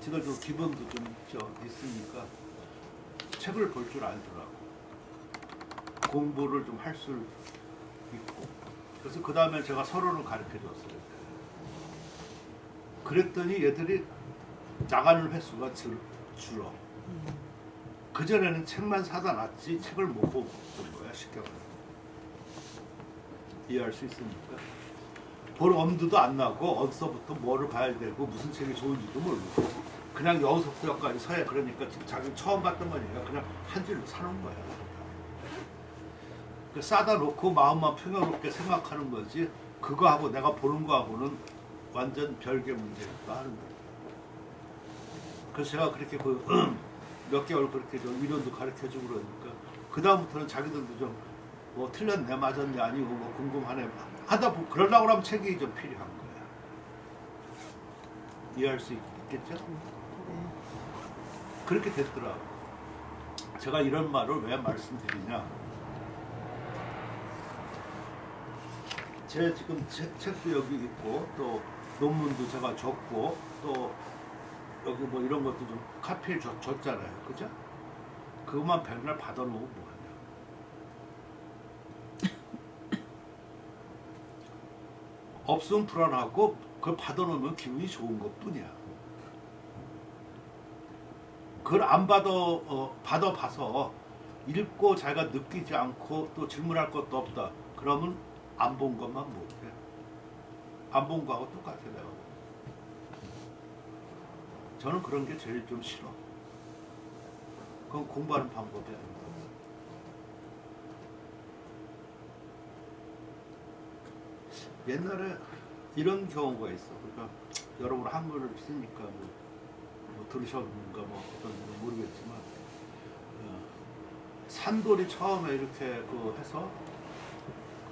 지도적 기본도 좀 있으니까 책을 볼 줄 알더라고. 공부를 좀 할 수 있고. 그래서 그 다음에 제가 서론을 가르쳐 줬어요. 그랬더니 얘들이 나가는 횟수가 줄어. 그전에는 책만 사다 놨지 책을 못 보던 거야, 쉽게 말해. 이해할 수 있으니까. 볼 엄두도 안 나고 어디서부터 뭐를 봐야 되고 무슨 책이 좋은지도 모르고 그냥 여기서부터 여기까지 서야. 그러니까 지금 자기 처음 봤던 거니까 그냥 한 줄로 사는 거야. 그 싸다 놓고 마음만 평화롭게 생각하는 거지 그거하고 내가 보는 거하고는 완전 별개 문제니까 하는 거야. 그래서 제가 그렇게 몇 개월 그렇게 좀 이론도 가르쳐주고 그러니까 그 다음부터는 자기들도 좀 뭐 틀렸네 맞았네 아니고 뭐 궁금하네 하다 보고 그러려고 하면 책이 좀 필요한 거야. 이해할 수 있겠죠? 그렇게 됐더라고. 제가 이런 말을 왜 말씀드리냐, 제 지금 책도 여기 있고 또 논문도 제가 줬고 또 여기 뭐 이런 것도 좀 카피해 줬잖아요, 그죠? 그것만 백날 받아놓으면 뭐하냐. 없으면 불안하고 그걸 받아놓으면 기분이 좋은 것뿐이야. 그걸 안 받아봐서 읽고 자기가 느끼지 않고 또 질문할 것도 없다. 그러면 안 본 것만 못해. 안 본 거하고 똑같아 내가. 저는 그런 게 제일 좀 싫어. 그건 공부하는 방법이 아니다. 옛날에 이런 경우가 있어. 그러니까 여러분 한글을 쓰니까 뭐 들으셨는가 뭐 어떤지 모르겠지만 산돌이 처음에 이렇게 해서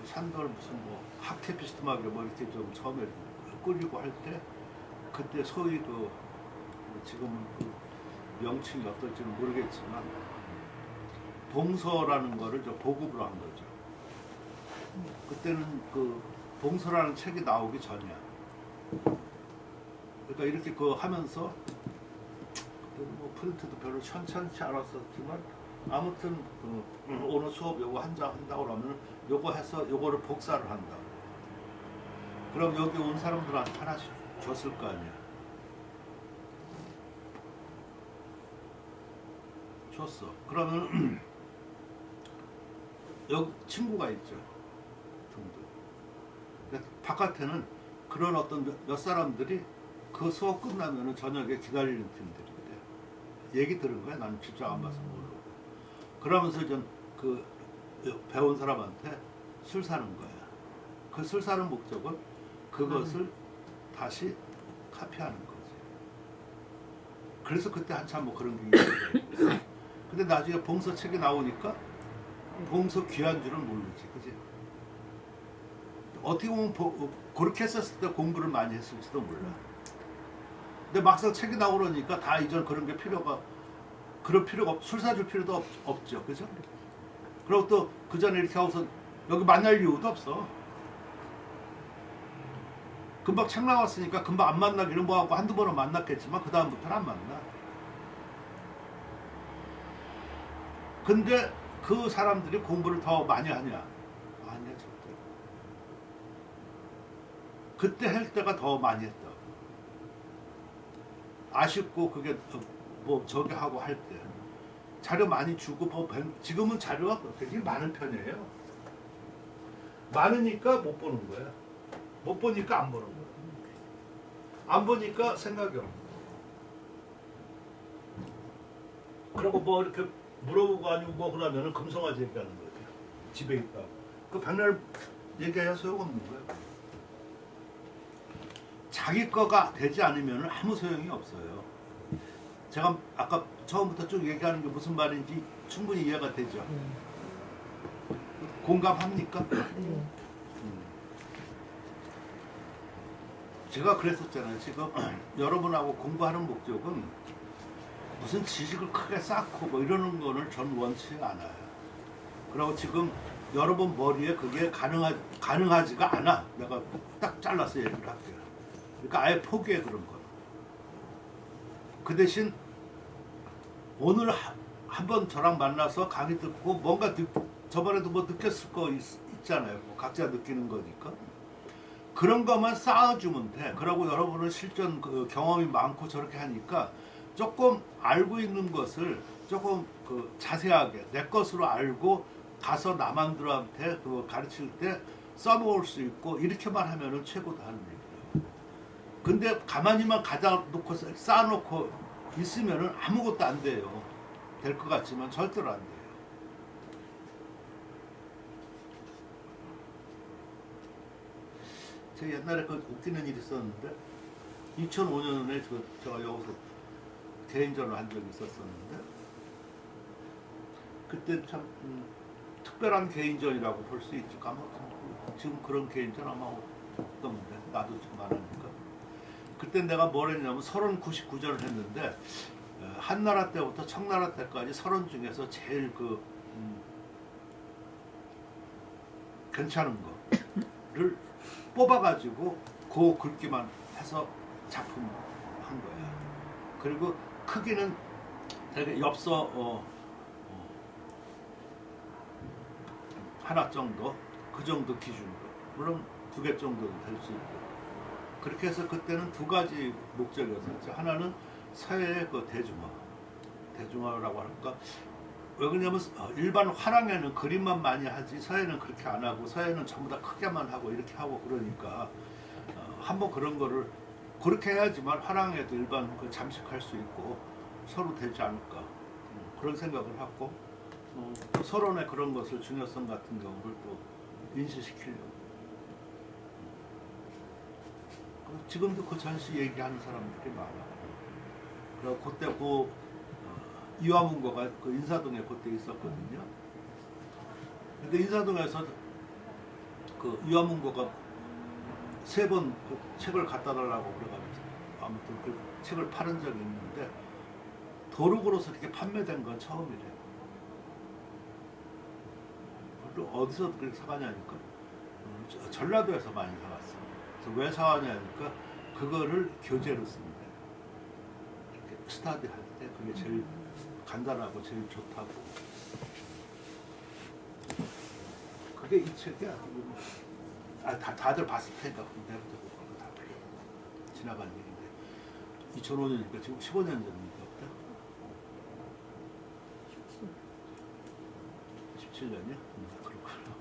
그 산돌 무슨 뭐 학캐피스트마비를 뭐 이렇게 좀 처음에 꾸리고 할 때 그때 소위 지금 명칭이 어떨지는 모르겠지만 봉서라는 거를 좀 보급을 한 거죠. 그때는 봉서라는 책이 나오기 전이야. 그러니까 이렇게 하면서 뭐 프린트도 별로 천천치 않았었지만 아무튼 오늘 수업 요거 한 장 한다고 그러면 요거 해서 요거를 복사를 한다. 그럼 여기 온 사람들한테 하나씩 줬을 거 아니야. 줬어. 그러면 여기 친구가 있죠. 바깥에는 그런 어떤 몇 사람들이 그 수업 끝나면은 저녁에 기다리는 팀들인데 얘기 들은 거야. 나는 직접 안 봐서 모르고. 그러면서 좀 배운 사람한테 술 사는 거야. 그 술 사는 목적은 그것을 다시 카피하는 거지. 그래서 그때 한참 뭐 그런 게 있었어. 근데 나중에 봉서 책이 나오니까 봉서 귀한 줄은 모르지, 그지? 어떻게 보면 그렇게 했었을 때 공부를 많이 했을지도 몰라. 근데 막상 책이 나오고 그러니까 다 이전 그런 게 그럴 필요가 술 사줄 필요도 없죠, 그죠? 그리고 또 그 전에 이렇게 하고서 여기 만날 이유도 없어. 금방 책 나왔으니까 금방 안 만나기는 뭐하고 한두 번은 만났겠지만 그 다음부터는 안 만나. 근데 그 사람들이 공부를 더 많이 하냐? 아니야, 절대. 그때 할 때가 더 많이 했다. 아쉽고 그게 뭐 저기 하고 할 때 자료 많이 주고 지금은 자료가 굉장히 많은 편이에요. 많으니까 못 보는 거야. 못 보니까 안 보는 거야. 안 보니까 생각이 없는 거야. 그리고 뭐 이렇게 물어보고 아니고 뭐 그러면은 금성아지 얘기하는 거지. 집에 있다고. 그 백날 얘기해야 소용없는 거야. 자기 거가 되지 않으면 아무 소용이 없어요. 제가 아까 처음부터 쭉 얘기하는 게 무슨 말인지 충분히 이해가 되죠. 공감합니까? 제가 그랬었잖아요. 지금 여러분하고 공부하는 목적은 무슨 지식을 크게 쌓고 뭐 이러는 거를 전 원치 않아요. 그리고 지금 여러분 머리에 그게 가능하지가 않아. 내가 딱 잘라서 얘기를 할게요. 그러니까 아예 포기해 그런 거. 그 대신 오늘 한번 저랑 만나서 강의 듣고 뭔가 저번에도 뭐 느꼈을 거 있잖아요. 뭐 각자 느끼는 거니까. 그런 것만 쌓아주면 돼. 그러고 여러분은 실전 그 경험이 많고 저렇게 하니까 조금 알고 있는 것을 조금 그 자세하게 내 것으로 알고 가서 남한들한테 그 가르칠 때 써먹을 수 있고 이렇게만 하면은 최고다 하는 얘기예요. 근데 가만히만 가다 놓고 쌓아놓고 있으면은 아무것도 안 돼요. 될 것 같지만 절대로 안 돼요. 제가 옛날에 그 웃기는 일이 있었는데 2005년에 제가 여기서 개인전을 한 적이 있었었는데 그때 참 특별한 개인전이라고 볼 수 있죠. 지금 그런 개인전 아마 없던데 나도 지금 안 하니까. 그때 내가 뭘 했냐면 39전을 했는데 한나라 때부터 청나라 때까지 30 중에서 제일 괜찮은 거를 뽑아가지고 그 글귀만 해서 작품 한 거야. 그리고 크기는 되게 엽서 하나 정도, 그 정도 기준으로. 물론 2개 정도도 될 수 있고. 그렇게 해서 그때는 2가지 목적이었었죠. 하나는 서예의 그 대중화라고 할까? 왜 그러냐면 일반 화랑에는 그림만 많이 하지 서예는 그렇게 안 하고 서예는 전부 다 크게만 하고 이렇게 하고 그러니까 한번 그런 거를 그렇게 해야지만 화랑에도 일반 그 잠식할 수 있고 서로 되지 않을까 그런 생각을 하고 또 서론의 그런 것을 중요성 같은 경우를 또 인식시키려고 지금도 그 전시 얘기하는 사람들이 많아요. 그리고 그때 이화문고가 그 인사동에 그때 있었거든요. 근데 인사동에서 그 이화문고가 3번 그 책을 갖다 달라고 그래가지고 아무튼 그 책을 팔은 적이 있는데 도록으로서 이렇게 판매된 건 처음이래요. 그리고 어디서 그렇게 사가냐니까 전라도에서 많이 사갔어. 그래서 왜 사가냐니까 그거를 교재로 씁니다. 이렇게 스터디 할 때 그게 제일 간단하고 제일 좋다고. 그게 이 책이야. 다들 봤을 테니까 내부터 그거 다 지나간 일인데 2005년이니까 지금 15년 전입니다. 17년이요? 그렇구나.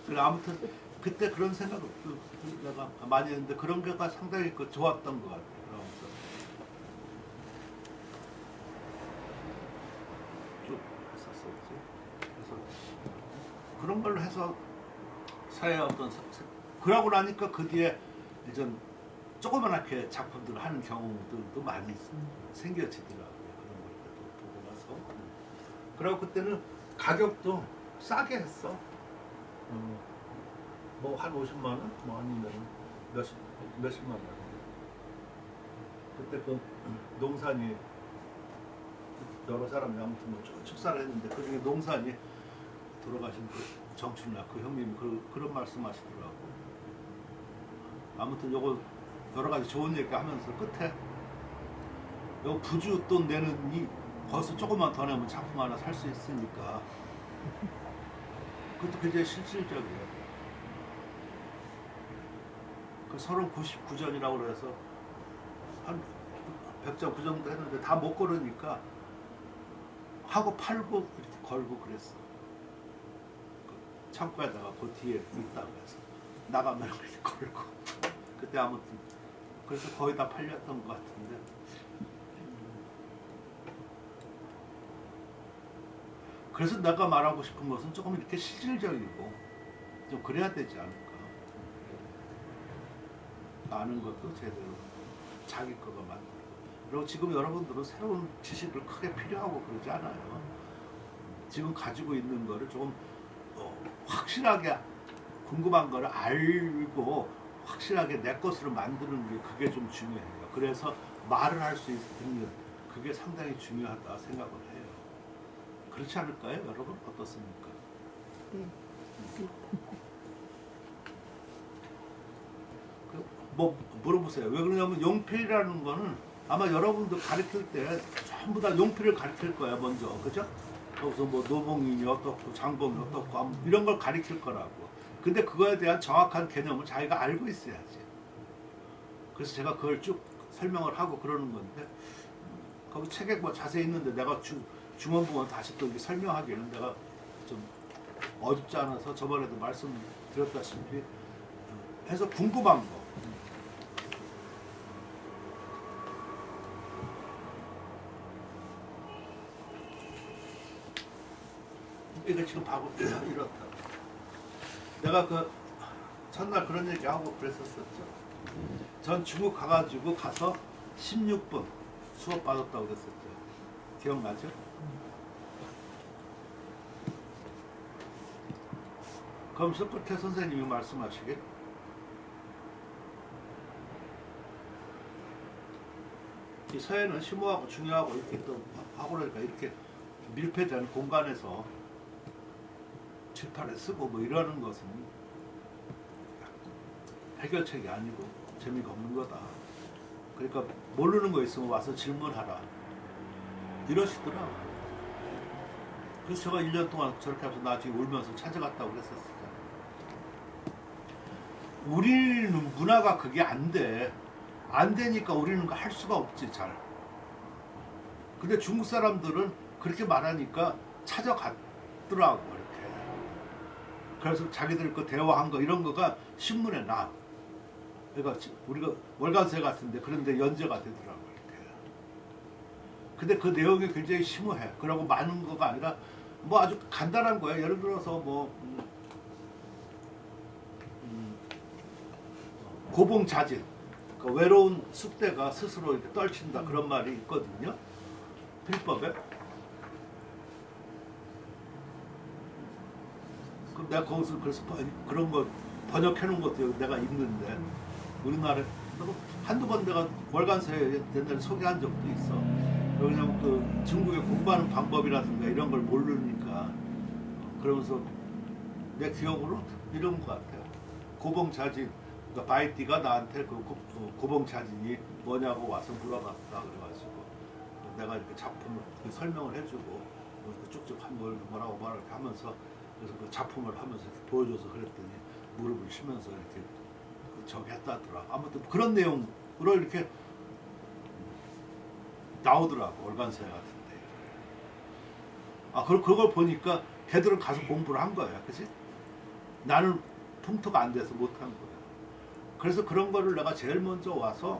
그래 아무튼 그때 그런 생각을 내가 많이 했는데 그런 게가 상당히 좋았던 것 같아요. 그러면서 쭉 했었었지. 그래서 그런 걸로 해서 사회의 어떤 그러고 나니까 그 뒤에 이제 조그맣게 작품들을 하는 경우들도 많이 생겨지더라고요. 그런 걸 보고 나서. 그리고 그때는 가격도 싸게 했어. 뭐 한 50만 원? 뭐 아니면 몇십만 원. 그때 그 농산이 여러 사람이 아무튼 뭐 축사를 했는데 그 중에 농산이 돌아가신 그 정춘락 그 형님이 그런 말씀하시더라고. 아무튼 요거 여러 가지 좋은 얘기 하면서 끝에 요 부주 돈 내는 거기서 조금만 더 내면 작품 하나 살 수 있으니까 그것도 굉장히 실질적이에요. 그 39전이라고 그래서 한 100점 그 정도 했는데 다 못 걸으니까 하고 팔고 이렇게 걸고 그랬어. 그 창고에다가 그 뒤에 있다고 해서 나가면 이렇게 걸고 그때 아무튼 그래서 거의 다 팔렸던 것 같은데 그래서 내가 말하고 싶은 것은 조금 이렇게 실질적이고 좀 그래야 되지 않을까. 아는 것도 제대로 자기 거가 만들고 그리고 지금 여러분들은 새로운 지식을 크게 필요하고 그러지 않아요. 지금 가지고 있는 거를 조금 확실하게 궁금한 거를 알고 확실하게 내 것으로 만드는 게 그게 좀 중요해요. 그래서 말을 할 수 있는 그게 상당히 중요하다 생각을 해요. 그렇지 않을까요, 여러분? 어떻습니까? 뭐 물어보세요. 왜 그러냐면 용필이라는 거는 아마 여러분들 가르칠 때 전부 다 용필을 가르칠 거야 먼저, 그죠? 거기서 뭐 노봉인이 어떻고 장봉이 어떻고 이런 걸 가르칠 거라고. 근데 그거에 대한 정확한 개념을 자기가 알고 있어야지. 그래서 제가 그걸 쭉 설명을 하고 그러는 건데, 거기 책에 뭐 자세히 있는데 내가 중원부원 다시 또 이렇게 설명하기에는 내가 좀 어둡지 않아서 저번에도 말씀드렸다시피 해서 궁금한 거. 이거 지금 봐고 이렇다. 내가 그 첫날 그런 얘기하고 그랬었었죠. 전 중국 가서 16분 수업 받았다고 그랬었죠. 기억나죠? 그럼 끝에 선생님이 말씀하시길 이 서예는 심오하고 중요하고 이렇게 또 하고 그러니까 이렇게 밀폐된 공간에서 칠판에 쓰고 뭐 이러는 것은 해결책이 아니고 재미가 없는 거다. 그러니까 모르는 거 있으면 와서 질문하라. 이러시더라고. 그래서 제가 1년 동안 저렇게 하면서 나중에 울면서 찾아갔다고 그랬었어요. 우리는 문화가 그게 안 돼. 안 되니까 우리는 할 수가 없지 잘. 근데 중국 사람들은 그렇게 말하니까 찾아갔더라고 이렇게. 그래서 자기들 그 대화한 거 이런 거가 신문에 나. 그러니까 우리가 월간세 같은데 그런데 연재가 되더라고 이렇게. 근데 그 내용이 굉장히 심오해. 그러고 많은 거가 아니라 뭐 아주 간단한 거야. 예를 들어서 뭐 고봉자진. 그 외로운 쑥대가 스스로 이렇게 떨친다 그런 말이 있거든요. 필법에. 그럼 내가 거기서 그래서 그런 거 번역해 놓은 것도 내가 있는데 우리나라에 한두 번 내가 월간서에 옛날에 소개한 적도 있어. 왜냐면 그 중국에 공부하는 방법이라든가 이런 걸 모르니까 그러면서 내 기억으로 이런 것 같아요. 고봉자진. 그러니까 바이티가 나한테 그 고봉자진이 뭐냐고 와서 물어봤다 그래가지고 내가 이렇게 작품을 설명을 해주고 쭉쭉 한 걸 뭐라고 이렇게 하면서 그래서 그 작품을 하면서 이렇게 보여줘서 그랬더니 무릎을 쉬면서 이렇게 저기 했다더라. 아무튼 그런 내용으로 이렇게 나오더라고 월간서에 같은데. 아 그걸 보니까 걔들은 가서 공부를 한 거야, 그렇지? 나는 풍토가 안 돼서 못 한 거야. 그래서 그런 거를 내가 제일 먼저 와서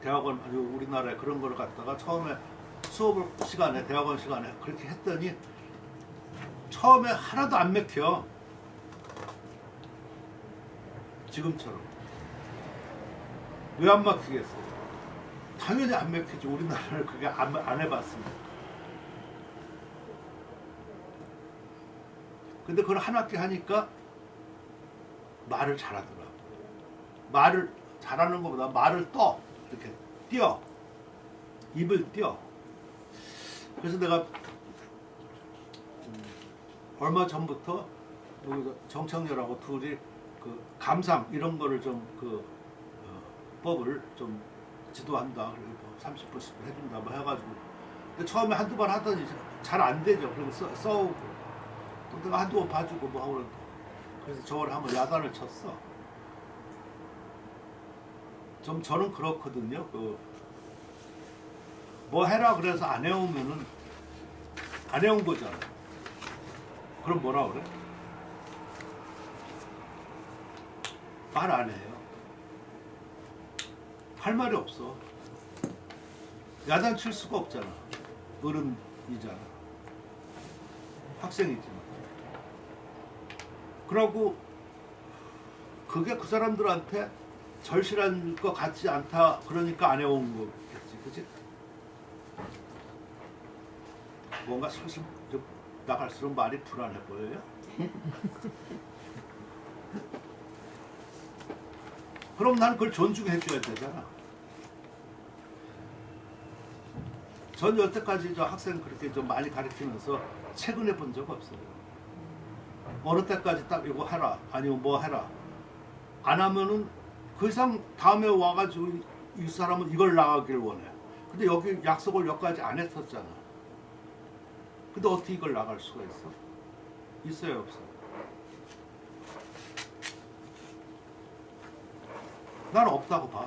대학원 아니 우리나라에 그런 거를 갖다가 처음에 수업 시간에 대학원 시간에 그렇게 했더니 처음에 하나도 안 맥혀. 지금처럼. 왜 안 막히겠어? 당연히 안 맥히지. 우리나라를 그게 안 해봤으면. 근데 그걸 한 학기 하니까 말을 잘하더라. 말을 잘하는 것보다 말을 떠. 이렇게 띄어. 입을 띄어. 그래서 내가 얼마 전부터 정청렬하고 둘이 그 감상 이런 거를 좀 법을 좀 지도한다. 그리고 30%씩 해준다 뭐 해가지고. 근데 처음에 한두 번 하더니 잘 안 되죠. 그리고 써오고 또 내가 한두 번 봐주고 뭐 하고 그래서 저걸 한번 야단을 쳤어. 좀 저는 그렇거든요. 뭐 해라 그래서 안 해오면은 안 해온 거잖아. 그럼 뭐라 그래? 말 안 해요. 할 말이 없어. 야단 칠 수가 없잖아. 어른이잖아. 학생이지만. 그러고 그게 그 사람들한테 절실한 것 같지 않다. 그러니까 안 해온 거겠지. 그치? 뭔가 슬슬 나갈수록 말이 불안해 보여요? 그럼 난 그걸 존중해 줘야 되잖아. 전 여태까지 저 학생 그렇게 좀 많이 가르치면서 최근에 본 적 없어요. 어느 때까지 딱 이거 해라 아니면 뭐 해라 안 하면은 그 이상 다음에 와가지고 이 사람은 이걸 나가길 원해. 근데 여기 약속을 여기까지 안 했었잖아. 근데 어떻게 이걸 나갈 수가 있어? 있어요, 없어? 나는 없다고 봐.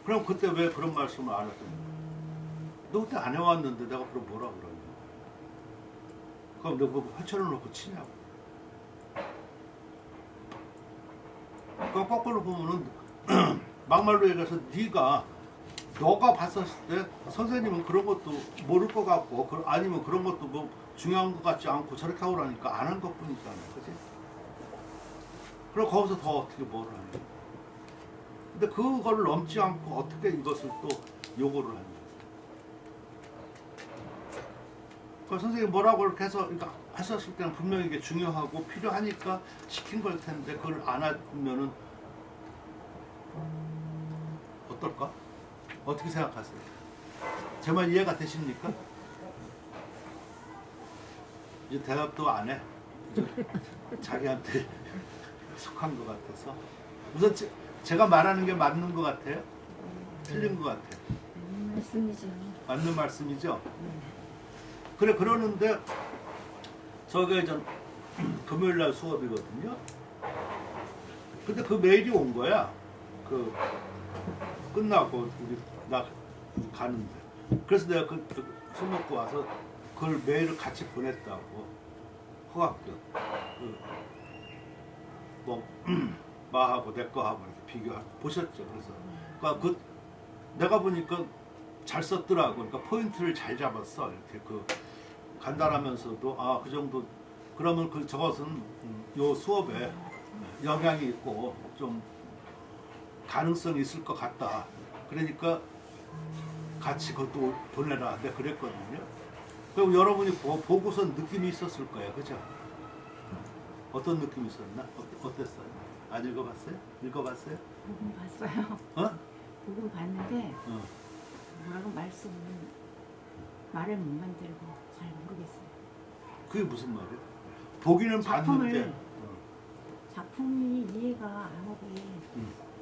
그럼 그때 왜 그런 말씀을 안 했더니 너 그때 안 해왔는데 내가 그럼 뭐라 그러냐? 그럼 너 그거 회초를 놓고 치냐고. 그러니까 거꾸로 보면은 막말로 얘기해서 너가 봤었을 때 선생님은 그런 것도 모를 것 같고 아니면 그런 것도 뭐 중요한 것 같지 않고 저렇게 하고 그러니까 안 한 것뿐이잖아, 그지? 그럼 거기서 더 어떻게 뭘 하냐? 근데 그거를 넘지 않고 어떻게 이것을 또 요구를 하냐? 그 선생님 뭐라고 이렇게 해서 그러니까 했었을 때는 분명히 이게 중요하고 필요하니까 시킨 걸 텐데 그걸 안 하면은 어떨까? 어떻게 생각하세요? 제 말 이해가 되십니까? 이제 대답도 안 해. 이제 자기한테 속한 것 같아서. 우선 제가 말하는 게 맞는 것 같아요? 틀린 것 같아요? 맞는 말씀이죠. 맞는 말씀이죠? 그래, 그러는데 저희가 이제 금요일 날 수업이거든요. 근데 그 메일이 온 거야. 끝나고 나 가는데. 그래서 내가 술 먹고 와서 그걸 메일을 같이 보냈다고. 허각교. 마하고 내 거하고 이렇게 비교하고 보셨죠. 그래서 그러니까 내가 보니까 잘 썼더라고. 그러니까 포인트를 잘 잡았어. 이렇게 간단하면서도 그 정도. 그러면 저것은 요 수업에 영향이 있고 좀 가능성이 있을 것 같다. 그러니까 같이 그것도 보내라. 내가 그랬거든요. 그리고 여러분이 보고서 느낌이 있었을 거예요. 그죠? 어떤 느낌이 있었나? 어땠어요? 안 읽어봤어요? 읽어봤어요? 보긴 봤어요. 어? 보긴 봤는데 뭐라고 말을 못 만들고 잘 모르겠어요. 그게 무슨 말이에요? 보기는 봤는데 작품이 이해가 안 오고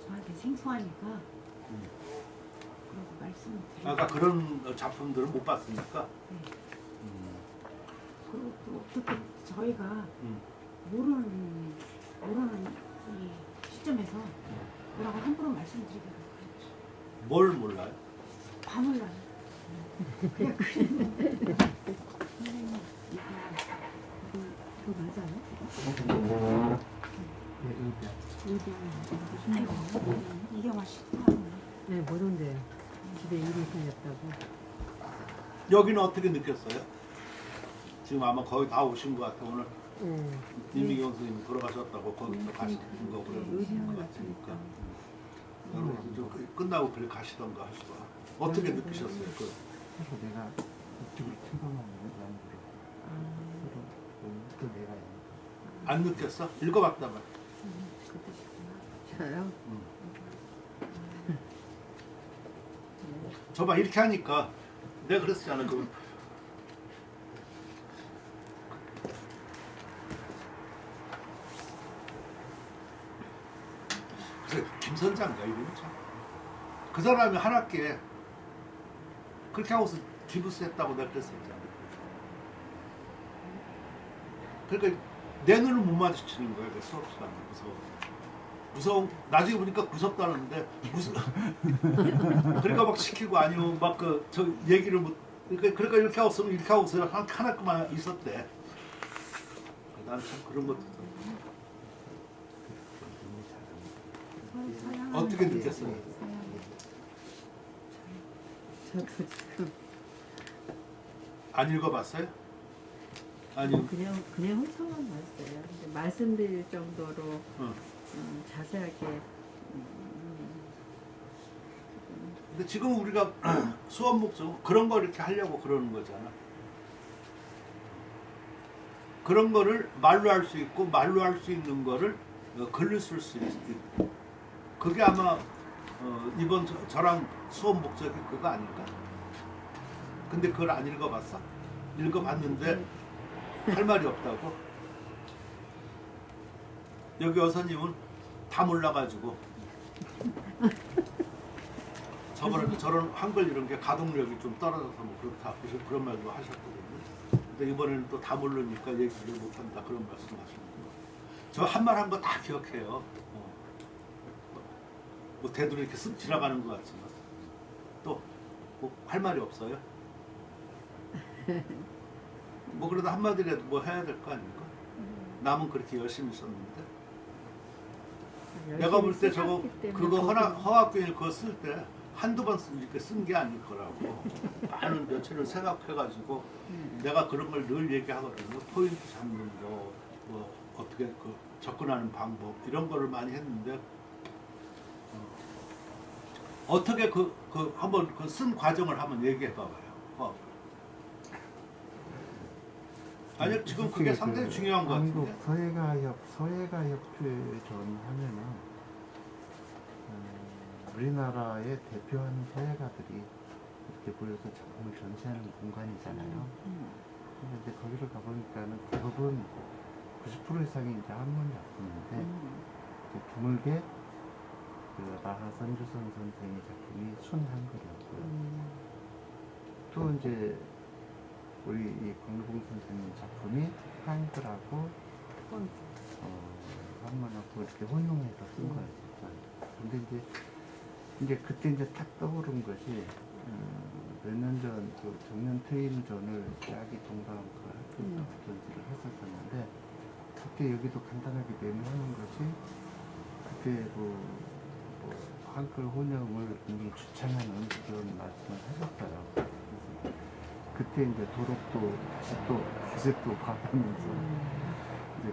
저한테 생소하니까 그러고 말씀을 드리고 아까 그런 작품들을 못 봤으니까 네. 그리고 또 어떻게 저희가 모르는 이 시점에서 뭐라고 함부로 말씀드리기가 그렇죠. 뭘 몰라요? 다 몰라요. 그냥 선생님 이거 맞아요? 아이고 이경아 씨 네, 못 온대요. 집에 일이 생겼다고. 여기는 어떻게 느꼈어요? 지금 아마 거의 다 오신 것 같아. 오늘 이미경 선생님이 돌아가셨다고 거기서 가시는 거 그런 것 같으니까 여러분 좀 끝나고 그래 가시던가 하시고 어떻게 느끼셨어요? 서로 내가 이쪽을 체감하는 마음으로 또 내가 안 느꼈어? 읽어봤다 말. 저요? 저봐 이렇게 하니까 내가 그랬었잖아. 그래서 김선장가 이름이 참. 그 사람이 한 학기에 그렇게 하고서 기부스 했다고 내가 그랬었잖아. 그러니까 내 눈을 못 마주치는 거야. 그 수업 시간에 무서워. 나중에 보니까 무섭다는데 그러니까 막 시키고 아니면 막 저 얘기를 못. 그러니까 이렇게 하고 있으면 이렇게 하고 있어요. 하나만 있었대. 나는 참 그런 것도 어떻게 느꼈어요? 저도 지금 안 읽어봤어요? 아니요. 그냥 훑어만 봤어요. 근데 말씀드릴 정도로 자세하게 근데 지금 우리가 수업 목적은 그런 거 이렇게 하려고 그러는 거잖아. 그런 거를 말로 할 수 있고 말로 할 수 있는 거를 글로 쓸 수 있고 그게 아마 이번 저랑 수업 목적이 그거 아닐까? 근데 그걸 안 읽어봤어? 읽어봤는데 할 말이 없다고? 여기 여사님은 다 몰라가지고 저번에도 저런 한글 이런 게 가동력이 좀 떨어져서 뭐 그렇다 그런 말도 하셨거든요. 근데 이번에는 또 다 모르니까 얘기를 못한다 그런 말씀하시는 거예요. 저 한 말 한 거 다 기억해요. 뭐 대두로 이렇게 쓱 지나가는 것 같지만 또 뭐 할 말이 없어요. 뭐 그래도 한마디라도 뭐 해야 될 거 아닙니까? 남은 그렇게 열심히 썼는데 내가 볼 때 저거 그거 허학균일 그거 쓸 때 한두 번 이렇게 쓴 게 아닐 거라고 많은 며칠을 생각해가지고 내가 그런 걸 늘 얘기하거든요. 포인트 잡는 거, 뭐 어떻게 그 접근하는 방법 이런 거를 많이 했는데 어떻게 그 한번 그 쓴 과정을 한번 얘기해 봐봐요. 아니 지금 그게 상당히 중요한 것 한국 같은데. 서예가 협회전 하면은 우리나라의 대표하는 서예가들이 이렇게 모여서 작품을 전시하는 공간이잖아요. 근데 이제 거기를 가보니까는 대부분 90% 이상이 이제 한문 작품인데 이제 드물게 그 마하 선주선 선생의 작품이 순한글이었고요. 또 이제 우리 이 광룡 선생님 작품이 한글하고 한문하고 이렇게 혼용해서 쓴 거예요. 근데 이제 그때 이제 탁 떠오른 것이 몇 년 전 그 정년 퇴임 전을 아기 동방과 전시를 했었었는데 그때 여기도 간단하게 메모하는 것이 그때 뭐 한글 혼용을 굉장히 주창하는 그런 말씀을 하셨어요. 그래서 그때 이제 도록도 다시 또 봐가면서 이제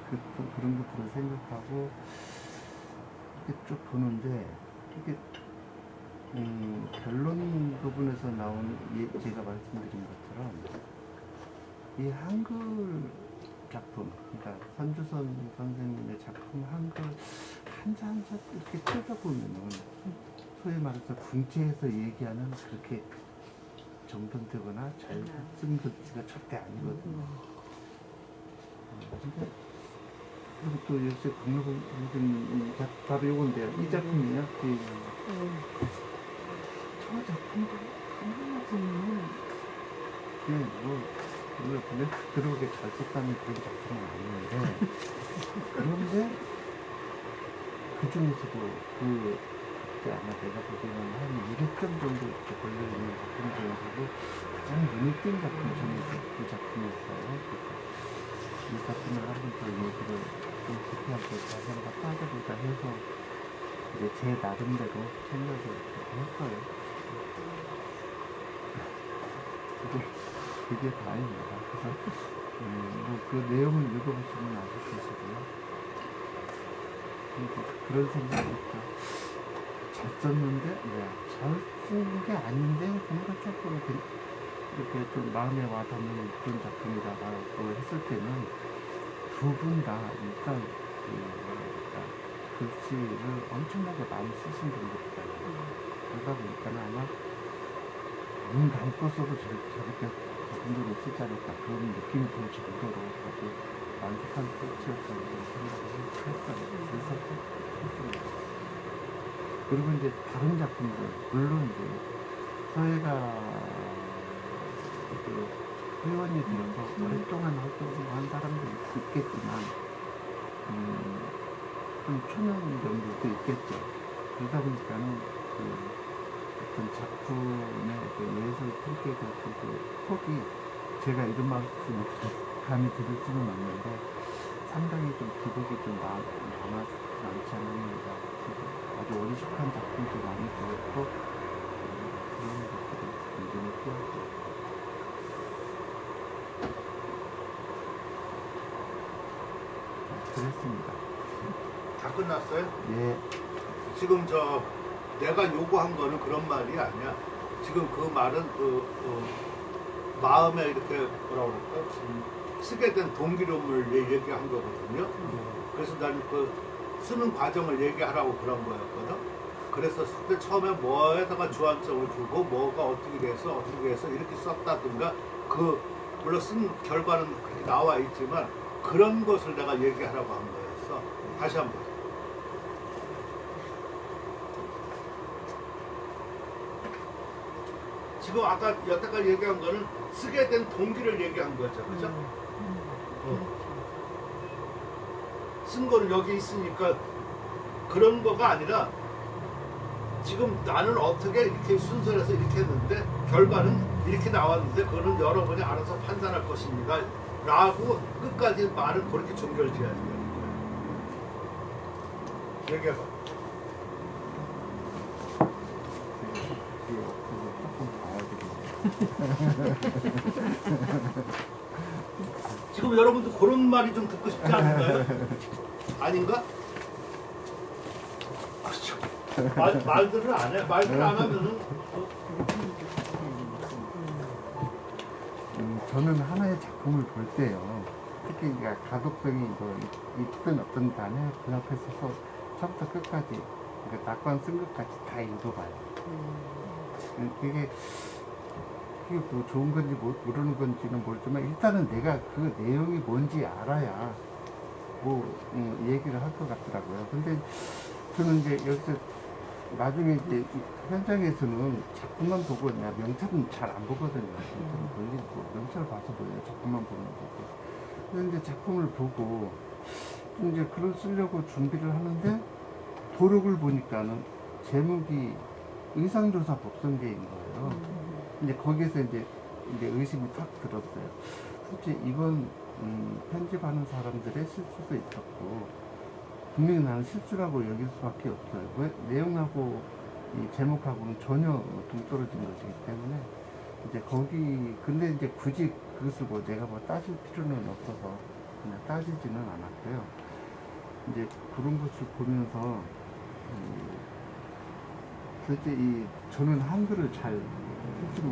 그런 것들을 생각하고 이렇게 쭉 보는데 이게 결론 부분에서 나온 제가 말씀드린 것처럼 이 한글 작품, 그러니까 선주선 선생님의 작품 한글 한자 한자 이렇게 뜯어보면은 소위 말해서 궁체에서 얘기하는 그렇게 정돈되거나 잘 쓴 글씨가 절대 아니거든요. 근데 그리고 또 역시 강력한 바로 요건데요. 이 작품이요. 저 작품도 강력한 뭐 그냥 들어오게 잘 썼다는 그런 작품은 아닌데 그런데 그 중에서도 그때 아마 내가 보기에는 한 200점 정도 이렇게 걸려있는 작품 중에서도 가장 눈에 띈 작품 중에 그 작품이었어요. 그래서 이 작품을 한 번 더 얘기를 좀 깊이하게 자세히 빠져보자 해서 이제 제 나름대로 생각을 이렇게 했어요. 그게 다입니다. 그래서 그 내용을 읽어보시면 아실 것이고요. 그런 생각이 있죠. 잘 썼는데 잘 쓴 게 아닌데 뭔가 조금 이렇게 좀 마음에 와닿는 그런 작품이라고 했을 때는 두 분 다 일단 글씨를 엄청나게 많이 쓰신 분들이잖아요. 그러다 보니까 아마 눈 감고서도 저렇게 분들을 쓰지 않을까 그런 느낌이 들 정도로 아주 만족한 글씨였다고 생각을 했어요. 그래서 그리고 이제 다른 작품들 물론 이제 서예가 회원이 되어서 오랫동안 활동한 사람도 있겠지만 좀 초년점들도 있겠죠. 그러다 보니까는 어떤 작품의 예술 품격의 그 폭이 제가 이런 말씀을 감히 드릴 수는 없는데 상당히 좀 기복이 좀 많지 않았는가. 아주 어리숙한 작품도 많이 보였고 그런 것들이 굉장히 필요하죠. 그랬습니다. 다 끝났어요? 예. 지금 내가 요구한 거는 그런 말이 아니야. 지금 그 말은 마음에 이렇게 뭐라고 그럴까 쓰게 된 동기름을 얘기한 거거든요. 그래서 나는 그 쓰는 과정을 얘기하라고 그런 거였거든. 그랬었을 때 처음에 뭐에다가 주안점을 주고 뭐가 어떻게 돼서 이렇게 썼다든가 물론 쓴 결과는 그렇게 나와 있지만 그런 것을 내가 얘기하라고 한 거였어. 다시 한번. 지금 아까 여태까지 얘기한 거는 쓰게 된 동기를 얘기한 거죠, 그죠? 쓴 거는 여기 있으니까 그런 거가 아니라 지금 나는 어떻게 이렇게 순서해서 이렇게 했는데 결과는 이렇게 나왔는데 그거는 여러분이 알아서 판단할 것입니다 라고 끝까지 말을 그렇게 종결지어야 되는 거예요. 얘기해봐. 지금 여러분도 그런 말이 좀 듣고 싶지 않은가요? 아닌가? 말들을 안 해. 말들 안 하면은 저는 하나의 작품을 볼 때요. 특히 그러니까 가독성이 있든 없든 간에 그 앞에 서서 처음부터 끝까지 그러니까 낙관 쓴 것까지 다 읽어봐요. 그게 뭐 좋은 건지 모르는 건지는 모르지만 일단은 내가 그 내용이 뭔지 알아야 뭐 얘기를 할 것 같더라고요. 근데 저는 이제 여기서 나중에 이제 현장에서는 작품만 보고 그냥 명찰은 잘 안 보거든요. 명찰은 걸리고 명찰을 봐서 보여요. 작품만 보는 거고. 근데 이제 작품을 보고 이제 글을 쓰려고 준비를 하는데 도록을 보니까는 제목이 의상조사 법성계인 거예요. 이제 거기에서 이제 의심이 탁 들었어요. 솔직히 이건 편집하는 사람들의 실수도 있었고 분명히 나는 실수라고 여길 수밖에 없어요. 왜? 내용하고 이 제목하고는 전혀 동떨어진 것이기 때문에 이제 거기 근데 이제 굳이 그것을 뭐 내가 뭐 따질 필요는 없어서 그냥 따지지는 않았고요. 이제 그런 것을 보면서 실제 저는 한글을 잘 솔직히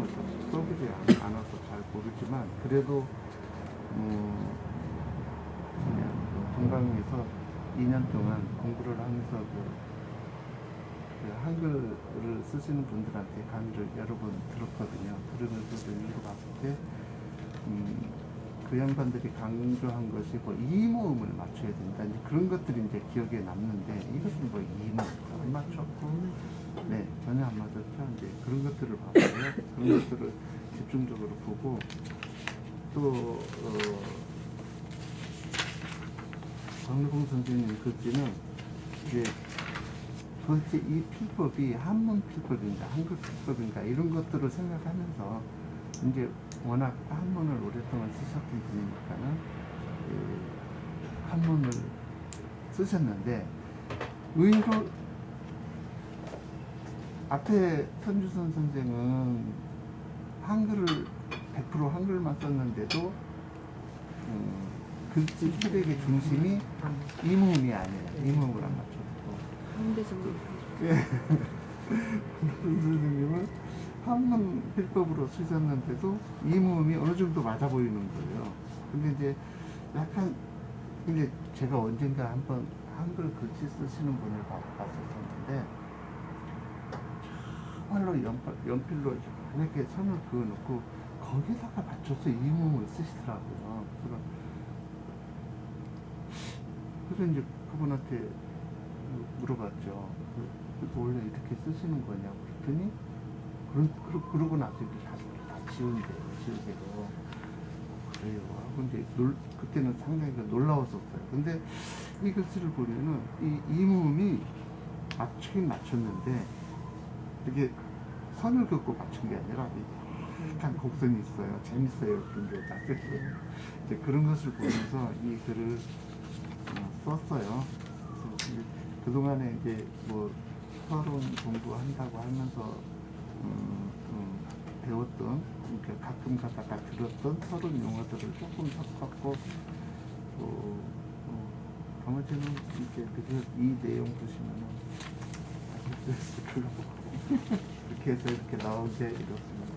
써보지 않아서 잘 모르지만 그래도 그냥 동강에서 2년 동안 공부를 하면서 그 한글을 쓰시는 분들한테 강의를 여러 번 들었거든요. 들으면서 읽어봤을 때 그 양반들이 강조한 것이 뭐 이모음을 맞춰야 된다. 이제 그런 것들이 이제 기억에 남는데 이것은 뭐 이모음 안 맞췄고 네 전혀 안 맞았죠. 이제 그런 것들을 봤고요. 그런 것들을 집중적으로 보고 또 박래봉 선생님 글지는 이제 도대체 이 필법이 한문 필법인가 한글 필법인가 이런 것들을 생각하면서 이제 워낙 한문을 오랫동안 쓰셨던 분이니까는 한문을 쓰셨는데 의외로 앞에 편주선 선생은 한글을 100% 한글만 썼는데도 글씨 표백의 중심이 이모음이 아니에요. 이모음을 안 맞췄고. 한대중국. 예. 선생님은 한문 필법으로 쓰셨는데도 이모음이 어느 정도 맞아 보이는 거예요. 근데 이제 약간 근데 제가 언젠가 한번 한글 글씨 쓰시는 분을 봤었는데 정말로 연필로 이렇게 선을 그어놓고 거기다가 맞춰서 이모음을 쓰시더라고요. 그래서 이제 그분한테 물어봤죠. 그래서 원래 이렇게 쓰시는 거냐고 그랬더니 그러고 나서 이렇게 다 지운대요. 그래요. 근데 그때는 상당히 놀라웠었어요. 근데 이 글씨를 보면은 이 이모음이 맞추긴 맞췄는데 이게 선을 긋고 맞춘 게 아니라 약간 곡선이 있어요. 재밌어요. 그런 게 낯설어요. 이제 그런 것을 보면서 이 글을 썼어요. 그래서 그동안에 이제 뭐 서론 공부한다고 하면서 배웠던 그러니까 가끔 가다가 들었던 서론 용어들을 조금 섞었고 또 나머지는 이제 이 내용 보시면은 이렇게 해서 이렇게 나온 게 이렇습니다.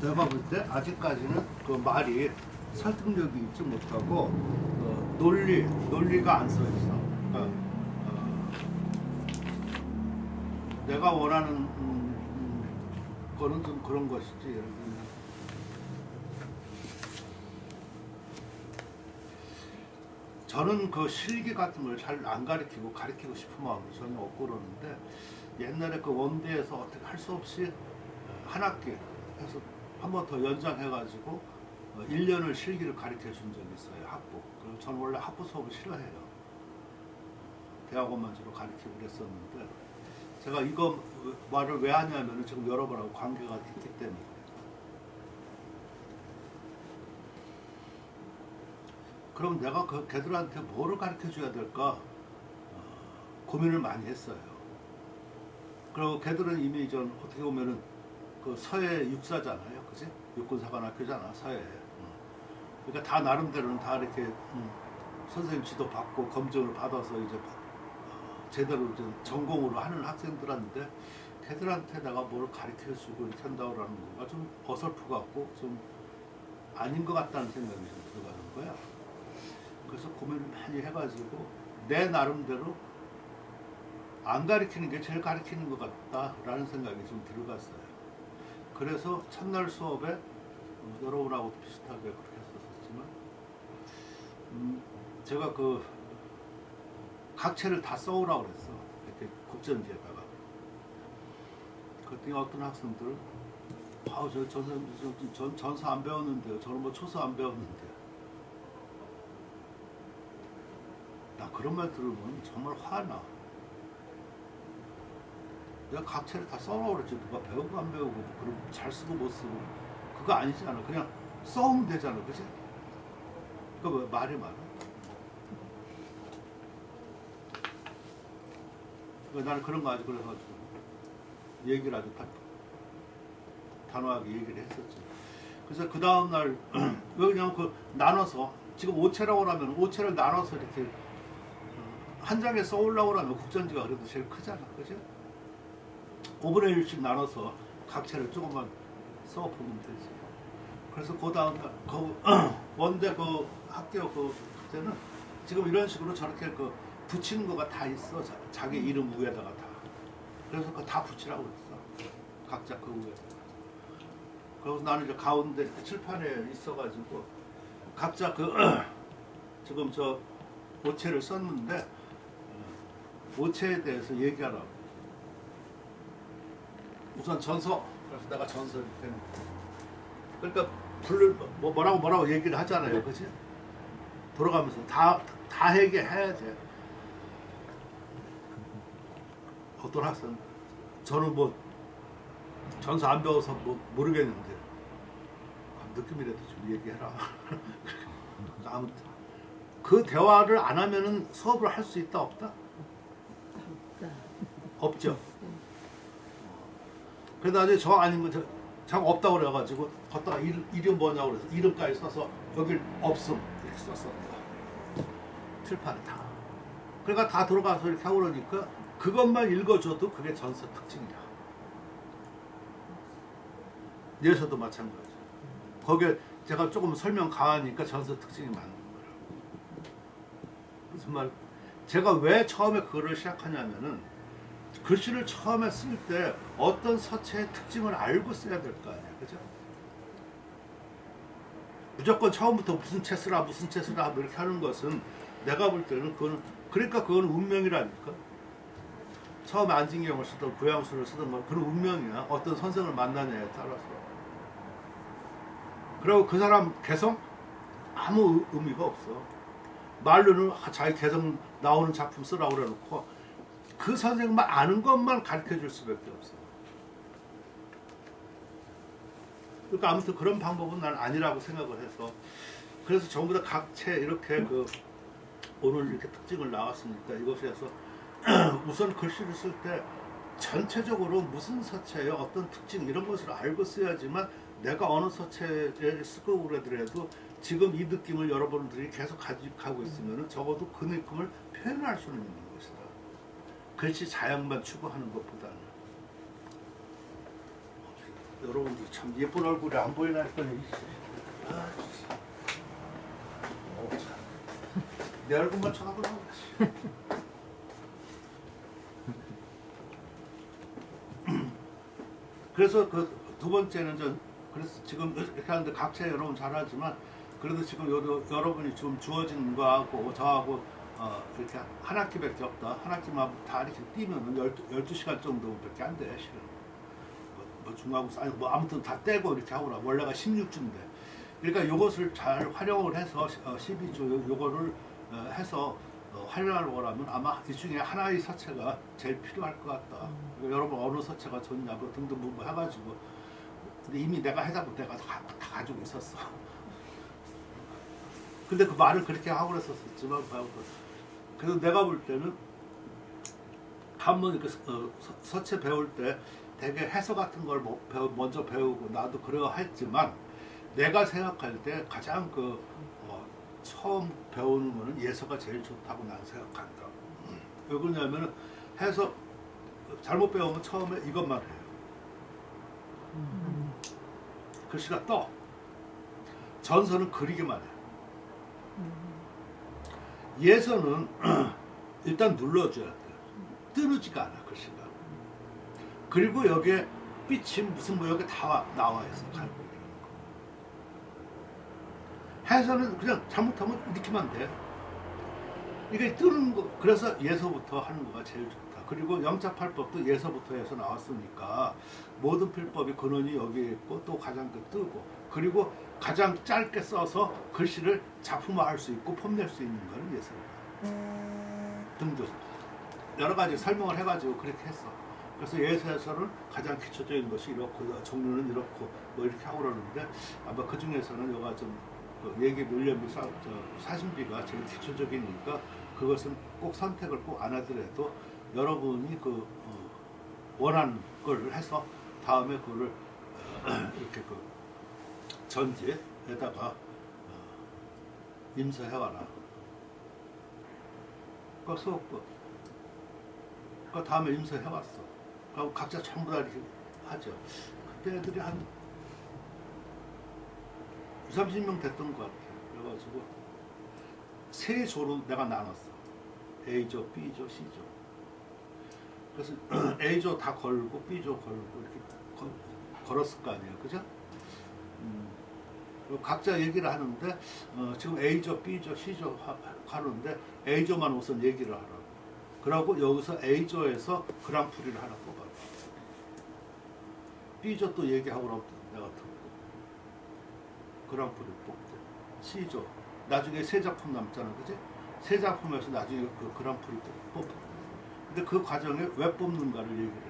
내가 볼 때 아직까지는 그 말이 설득력이 있지 못하고 논리가 안 써 있어. 그러니까 내가 원하는 거는 좀 그런 것이지. 예를 들면 저는 그 실기 같은 걸 잘 안 가르치고 싶은 마음이 전혀 없고 그러는데 옛날에 그 원대에서 어떻게 할 수 없이 한 학기 해서 한 번 더 연장해가지고 1년을 실기를 가르쳐 준 적이 있어요. 학부. 그리고 저는 원래 학부 수업을 싫어해요. 대학원만 주로 가르치고 그랬었는데 제가 이거 말을 왜 하냐면 지금 여러분하고 관계가 있기 때문에 그럼 내가 그 걔들한테 뭐를 가르쳐 줘야 될까 고민을 많이 했어요. 그리고 걔들은 이미 전 어떻게 보면은 그 서해 육사잖아요, 그지? 육군사관학교잖아, 서해. 그러니까 다 나름대로는 다 이렇게 선생님 지도 받고 검증을 받아서 이제 제대로 이제 전공으로 하는 학생들한테 걔들한테 내가 뭘 가르쳐 주고 이렇게 한다고라는 거가 좀 어설프 같고 좀 아닌 것 같다는 생각이 좀 들어가는 거야. 그래서 고민을 많이 해가지고 내 나름대로 안 가르치는 게 제일 가르치는 것 같다라는 생각이 좀 들어갔어요. 그래서 첫날 수업에 여러분하고도 비슷하게 그렇게 했었지만 제가 그 각체를 다 써오라고 그랬어. 이렇게 국전지에다가. 그랬더니 어떤 학생들은 저 선생님 전 전서 안 배웠는데요. 저는 뭐 초서 안 배웠는데요. 나 그런 말 들으면 정말 화나. 내가 각체를 다 써라고 그랬지. 누가 배우고 안 배우고 그럼 잘 쓰고 못 쓰고 그거 아니잖아. 그냥 써오면 되잖아. 그치? 그거 왜 말이 많아? 나는 그런 거 아주 그래가지고 얘기를 아주 단호하게 얘기를 했었지. 그래서 그 다음날 왜냐면 그 나눠서 지금 5체라고 하면 5체를 나눠서 이렇게 한 장에 써오려고 하면 국전지가 그래도 제일 크잖아. 그치? 5분의 1씩 나눠서 각체를 조금만 써보면 되지. 그래서 그 다음날 원대 그 학교 그 때는 지금 이런 식으로 저렇게 그 붙이는 거가 다 있어. 자기 이름 위에다가 다. 그래서 그거 다 붙이라고 그랬어. 각자 그 위에다가. 그래서 나는 이제 가운데 이렇게 칠판에 있어가지고 각자 그 지금 저 오체를 썼는데 오체에 대해서 얘기하라고. 우선 전서. 그래서 내가 전서 이렇게. 그러니까 뭐라고 얘기를 하잖아요. 그치? 돌아가면서 다 얘기해야 돼. 어떤 학생 저는 뭐 전서 안 배워서 뭐 모르겠는데 느낌이라도 좀 얘기해라. 아무튼 그 대화를 안 하면은 수업을 할 수 있다 없다? 없죠. 그래서 나중에 저 아닌 거 장 없다고 그래가지고 걷다가 이름 뭐냐고 그래서 이름까지 써서 여길 없음 이렇게 썼어. 칠판에 다. 그러니까 다 들어가서 이렇게 하고 그러니까 그것만 읽어줘도 그게 전서 특징이야. 예서도 마찬가지. 거기에 제가 조금 설명 가하니까 전서 특징이 맞는 거라고. 무슨 말? 제가 왜 처음에 그거를 시작하냐면은 글씨를 처음에 쓸 때 어떤 서체의 특징을 알고 써야 될 거 아니야. 그죠? 무조건 처음부터 무슨 채 쓰라 뭐 이렇게 하는 것은 내가 볼 때는 그건 운명이라니까. 처음에 안진경을 쓰든 고양수를 쓰든 뭐 그런 운명이야. 어떤 선생을 만나냐에 따라서. 그리고 그 사람 개성 아무 의미가 없어. 말로는 자기 개성 나오는 작품 쓰라고 그래놓고 그 선생만 아는 것만 가르쳐 줄 수밖에 없어. 그러니까 아무튼 그런 방법은 난 아니라고 생각을 해서 그래서 전부 다 각체 이렇게 오늘 이렇게 특징을 나왔으니까 이것에서 우선 글씨를 쓸 때 전체적으로 무슨 서체의 어떤 특징 이런 것을 알고 써야지만 내가 어느 서체를 쓰고 그러더라도 지금 이 느낌을 여러분들이 계속 가지고 있으면 적어도 그 느낌을 표현할 수는 있는 것이다. 글씨 자양만 추구하는 것보다는. 여러분들 참 예쁜 얼굴이 안 보이나 했더니 내 얼굴만 쳐다보나. 그래서 그 두 번째는 그래서 지금 이렇게 하는데 각체 여러분 잘하지만 그래도 지금 여러분이 지금 주어진 거하고 저하고 이렇게 한 학기밖에 없다. 한 학기만 다 이렇게 뛰면은 12시간 정도밖에 안 돼, 실은. 뭐 중간고사, 아니, 뭐 아무튼 다 떼고 이렇게 하고라. 원래가 16주인데. 그러니까 이것을 잘 활용을 해서 12주 요거를 해서 활용하려고 하면 아마 이 중에 하나의 서체가 제일 필요할 것 같다. 그러니까 여러분 어느 서체가 좋냐, 뭐 등등 뭐 해가지고. 근데 이미 내가 해다 보고 내가 다 가지고 있었어. 근데 그 말을 그렇게 하고 그랬었지만, 그래서 내가 볼 때는 한번 이렇게 서체 배울 때 되게 해서 같은 걸 먼저 배우고 나도 그래야 했지만 내가 생각할 때 가장 처음 배우는 거는 예서가 제일 좋다고 난 생각한다. 왜 그러냐면은 해서 잘못 배우면 처음에 이것만 해요. 글씨가 떠. 전서는 그리기만 해. 예서는 일단 눌러줘야 돼. 뜨르지가 않아 글씨가. 그리고 여기에 빛이 무슨 뭐 여기 다 나와 있어. 갈고 이런 거. 해서는 그냥 잘못하면 익히면 돼. 이게 뜨는 거. 그래서 예서부터 하는 거가 제일 좋다. 그리고 영자팔법도 예서부터 해서 나왔으니까 모든 필법이 근원이 여기에 있고 또 가장 뜨고 그리고 가장 짧게 써서 글씨를 작품화할 수 있고 폼낼 수 있는 거는 예서입니다. 등등 여러 가지 설명을 해가지고 그렇게 했어. 그래서 예서에서는 가장 기초적인 것이 이렇고 종류는 이렇고 뭐 이렇게 하고 그러는데 아마 그 중에서는 여가 좀 얘기 윌리엄 사신비가 제일 기초적이니까 그것은 꼭 선택을 꼭 안 하더라도 여러분이 원하는 걸 해서 다음에 그거를 이렇게 전지에다가 임서해와라. 그 수업법. 그 다음에 임서해왔어. 그럼 각자 전부 다 이렇게 하죠. 그때 애들이 한 20-30명 됐던 것 같아. 그래가지고 세 조로 내가 나눴어. A조, B조, C조. 그래서 A조 다 걸고 B조 걸고 이렇게 걸었을 거 아니에요, 그죠? 각자 얘기를 하는데 지금 A조, B조, C조 하는데 A조만 우선 얘기를 하라고. 그러고 여기서 A조에서 그랑프리를 하나 뽑아. B조 또 얘기하고 나면 내가 듣고 그랑프리 뽑고 C조 나중에 세 작품 남잖아, 그지? 세 작품에서 나중에 그 그랑프리 뽑고. 근데 그 과정에 왜 뽑는가를 얘기를 해야 돼.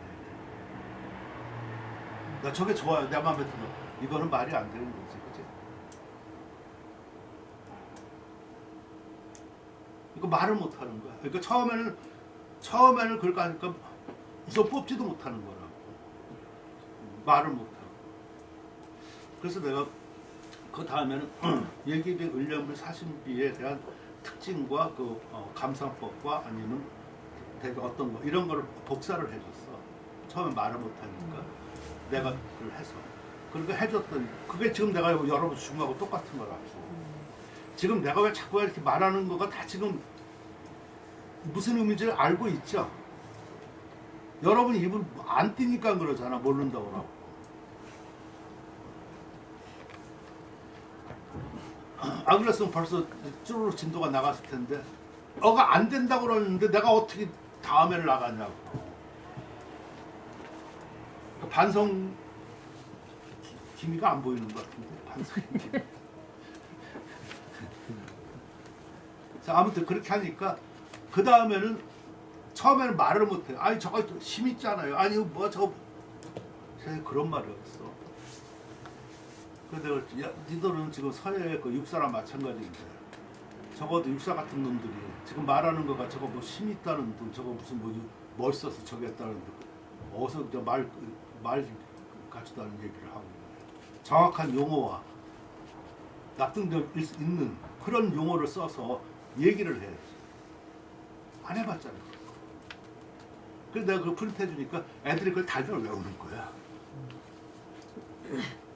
나 저게 좋아요. 내 마음에 들어. 이거는 말이 안 되는 거지, 그치? 이거 말을 못 하는 거야. 그러니까 처음에는 그걸 하니까 우선 뽑지도 못하는 거라고. 말을 못 하고. 그래서 내가 그 다음에는 얘기비, 을령비, 사신비에 대한 특징과 감상법과 아니면 되게 어떤 거 이런 거를 복사를 해줬어. 처음에 말을 못하니까 내가 그걸 해서 그러니까 해줬더니 그게 지금 내가 여러분 준 거하고 똑같은 거라고. 지금 내가 왜 자꾸 이렇게 말하는 거가 다 지금 무슨 의미인지 알고 있죠. 여러분 입을 안 띄니까 그러잖아. 모른다고 하고. 안 그랬으면 벌써 쭈루루 진도가 나갔을 텐데 어가 안 된다고 그러는데 내가 어떻게 다음에를 나가냐고. 반성 기미가 안 보이는 것 같은데 반성 기미. 자, 아무튼 그렇게 하니까 그 다음에는 처음에는 말을 못해. 아니 저거 힘 있잖아요. 아니 뭐 저거 그런 말이 없어. 근데 야, 니들은 지금 서해의 그 육사랑 마찬가지인데 적어도 육사 같은 놈들이 지금 말하는 거가 저거 뭐 힘 있다는 둥 저거 무슨 뭐 멋있어서 저기 했다는 둥 어디서 말 가지다는 얘기를 하고 정확한 용어와 납득력 있는 그런 용어를 써서 얘기를 해야지. 안 해봤잖아요. 그래서 내가 그걸 프린트 해주니까 애들이 그걸 달달 외우는 거야.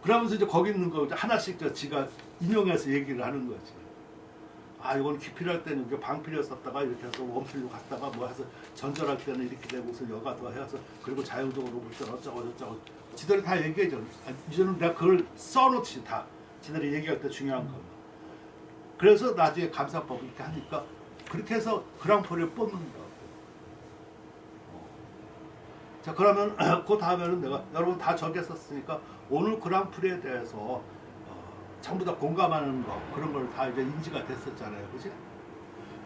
그러면서 이제 거기 있는 거 하나씩 지가 인용해서 얘기를 하는 거지. 아, 이건 기필할 때는 이렇게 방필을 썼다가 이렇게 해서 원필로 갔다가 뭐 해서 전절할 때는 이렇게 되고 무슨 여가 더 해서 그리고 자연적으로 볼 때는 어쩌고 저쩌고 지들이 다 얘기해줘. 이제는 내가 그걸 써놓지 다. 지들이 얘기할 때 중요한 거. 그래서 나중에 감사법 이렇게 하니까 그렇게 해서 그랑프리를 뽑는다고. 자, 그러면 그 다음에는 내가 여러분 다 적였었으니까 오늘 그랑프리에 대해서 전부 다 공감하는 거 그런 걸 다 이제 인지가 됐었잖아요, 그지?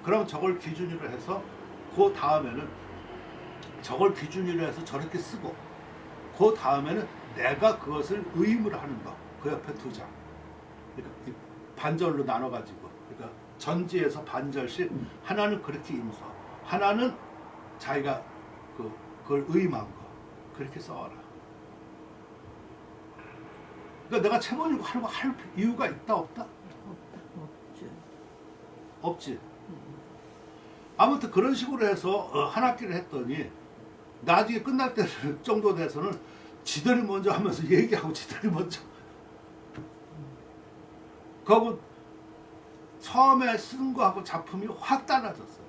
그럼 저걸 기준으로 해서 그 다음에는 저걸 기준으로 해서 저렇게 쓰고 그 다음에는 내가 그것을 의임을 하는 거 그 옆에 두 장. 그러니까 반절로 나눠가지고 그러니까 전지에서 반절씩 하나는 그렇게 임서 하나는 자기가 그걸 의임한 거 그렇게 써와라. 그러니까 내가 채권이고 하는 거 할 이유가 있다 없다? 없죠. 없지. 아무튼 그런 식으로 해서 한 학기를 했더니 나중에 끝날 때 정도 돼서는 지들이 먼저 하면서 얘기하고 지들이 먼저 그하고 처음에 쓴 거하고 작품이 확 달라졌어요.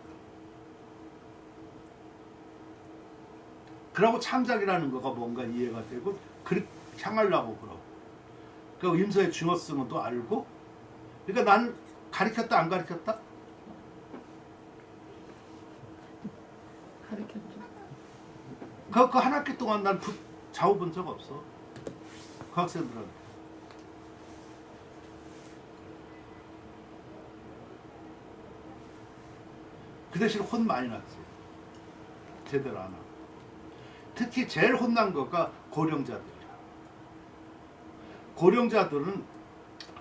그러고 창작이라는 거가 뭔가 이해가 되고 그렇게 향하려고 그러고 그 임서의 중요성은 또 알고 그러니까 나는 가르쳤다 안 가르쳤다? 가르쳤죠. 그 한 학기 동안 난 좌우 본 적 없어. 그 학생들한테. 그 대신 혼 많이 났지. 제대로 안 하고. 특히 제일 혼난 거가 고령자들이야. 고령자들은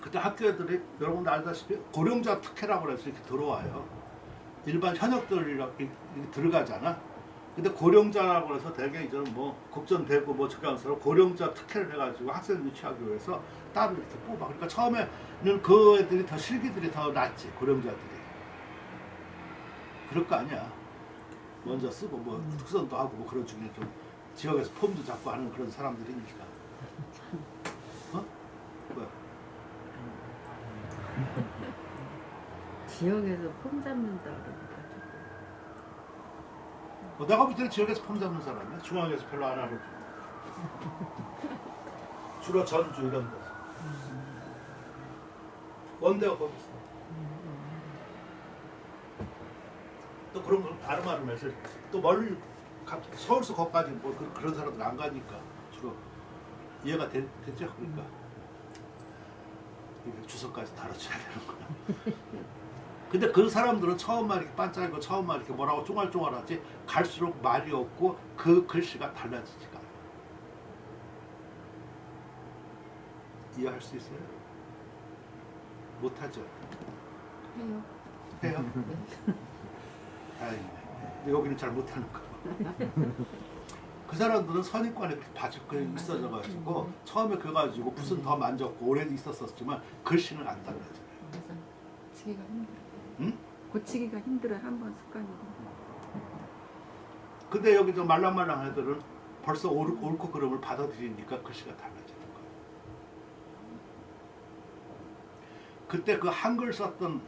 그때 학교 애들이 여러분들 알다시피 고령자 특혜라고 해서 이렇게 들어와요. 일반 현역들이랑 이렇게 들어가잖아. 근데 고령자라고 해서 대개 이제는 뭐 국전되고 뭐 저가면서 고령자 특혜를 해가지고 학생 유치하기 위해서 따로 이렇게 뽑아. 그러니까 처음에는 그 애들이 더 실기들이 더 낫지 고령자들이. 그럴 거 아니야. 먼저 쓰고 뭐 특선도 하고 뭐 그런 중에 좀 지역에서 폼도 잡고 하는 그런 사람들이니까. 어? 뭐야? 지역에서 폼 잡는다 그러니까 내가 볼 때는 지역에서 폼 잡는 사람이야. 중앙에서 별로 안 하는 주로 전주 이런 데서. 원대가 거기 있어. 또 그런 걸 아름아름해서 또 멀리 서울서 거기까지 뭐 그런 사람들 안 가니까 주로 이해가 됐죠. 그러니까 주소까지 달아줘야 되는 거야. 근데 그 사람들은 처음만 이렇게 반짝이고 처음만 이렇게 뭐라고 쫑알쫑알하지 갈수록 말이 없고 그 글씨가 달라지지가 않아요. 이해할 수 있어요? 못하죠? 해요. 해요? 다행이네. 근데 여기는 잘 못하는 거. 그 사람들은 선입관에 그렇게 바짝 있어져가지고 처음에 그거 가지고 붓은 더 만졌고 오래 있었었지만 글씨는 안 달라져요. 그래서 고치기가 힘들어. 응? 고치기가 힘들어요. 한번 습관이고. 근데 여기 저 말랑말랑 애들은 벌써 옳고 그름을 받아들이니까 글씨가 달라지는 거예요. 그때 그 한글 썼던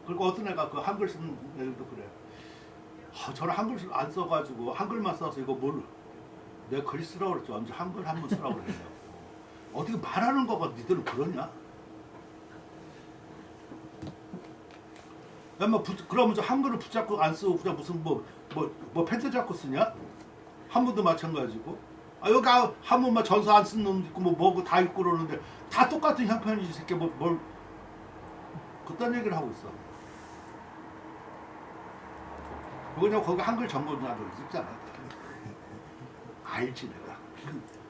그리고 어떤 애가 그 한글 쓰는 애들도 그래요. 저는 한글 안 써가지고 한글만 써서 이거 뭘 내가 글 쓰라고 그랬지 언제 한글 한번 쓰라고 그랬냐고. 어떻게 말하는 거가 니들은 그러냐? 그러면 저 한글을 붙잡고 안 쓰고 그냥 무슨 뭐 펜트 잡고 쓰냐? 한문도 마찬가지고. 여기 한문만 전서 안 쓴 놈도 있고 뭐고 다 있고 그러는데 다 똑같은 형편이지 새끼 뭘 그딴 얘기를 하고 있어. 그냥 거기 한글 전공자들 있잖아. 알지 내가.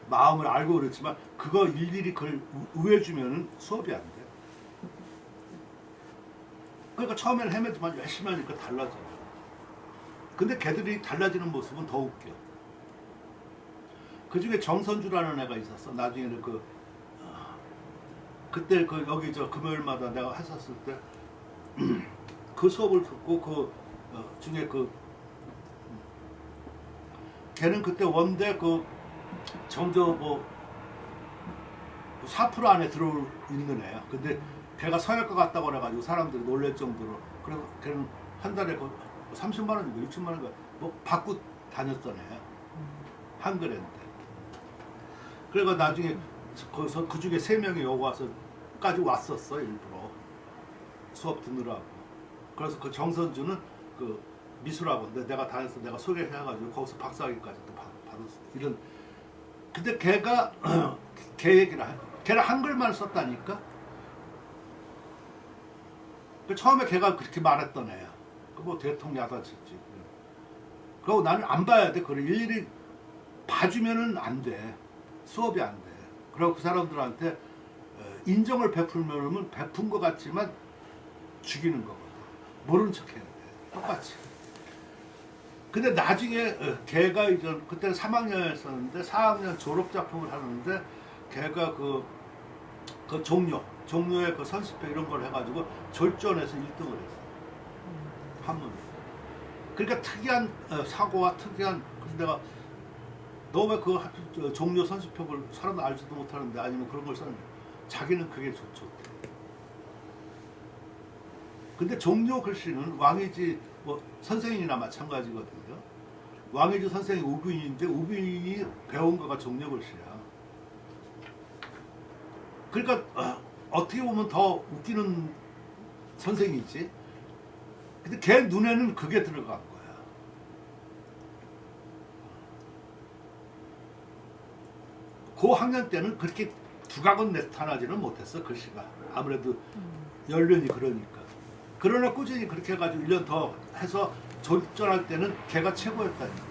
마음을 알고 그렇지만 그거 일일이 그걸 우회주면은 수업이 안 돼. 그러니까 처음에는 헤매지만 열심히 하니까 달라져. 근데 걔들이 달라지는 모습은 더 웃겨. 그 중에 정선주라는 애가 있었어. 나중에는 그때 여기 저 금요일마다 내가 했었을 때 그 수업을 듣고 중에 걔는 그때 원대 정저 4% 안에 들어올 있는 애야. 근데 걔가 서열과 같다고 그래가지고 사람들이 놀랄 정도로. 그래서 걔는 한 달에 30만 원인가 60만 원인가 받고 다녔던 애야. 한글인데. 그래가 나중에 거기서 그 중에 3명이 여기 와서까지 왔었어 일부러. 수업 듣느라고. 그래서 그 정선주는 그 미술학원 내가 다녀서 내가 소개해가지고 거기서 박사학위까지도 받았어. 이런. 근데 걔가 걔 얘기를 해. 걔는 한글만 썼다니까. 그 처음에 걔가 그렇게 말했던 애야. 그 뭐 대통령 야단쳤지. 그리고 나는 안 봐야 돼. 그걸 일일이 봐주면은 안 돼. 수업이 안 돼. 그리고 그 사람들한테 인정을 베풀면 베푼 것 같지만 죽이는 거거든. 모르는 척 해야 돼. 똑같이. 근데 나중에 걔가 이제 그때는 3학년이었었는데 4학년 졸업 작품을 하는데 걔가 그 종료의 그 선습회 이런 걸 해가지고 졸전에서 1등을 했어. 한문으로. 그러니까 특이한 사고와 특이한. 그래서 내가 너 왜 그 종료 선습표를 사람도 알지도 못하는데 아니면 그런 걸 썼냐. 자기는 그게 좋대. 근데 종료 글씨는 왕이지 뭐 선생님이나 마찬가지거든요. 왕이지 선생이 우빈인데 우빈이 배운 거가 종료 글씨야. 그러니까 어떻게 보면 더 웃기는 선생이지. 근데 걔 눈에는 그게 들어간 거야. 그 학년 때는 그렇게 두각은 나타나지는 못했어. 글씨가 아무래도 연륜이 그러니까. 그러나 꾸준히 그렇게 해가지고 1년 더 해서 졸전할 때는 걔가 최고였다니까.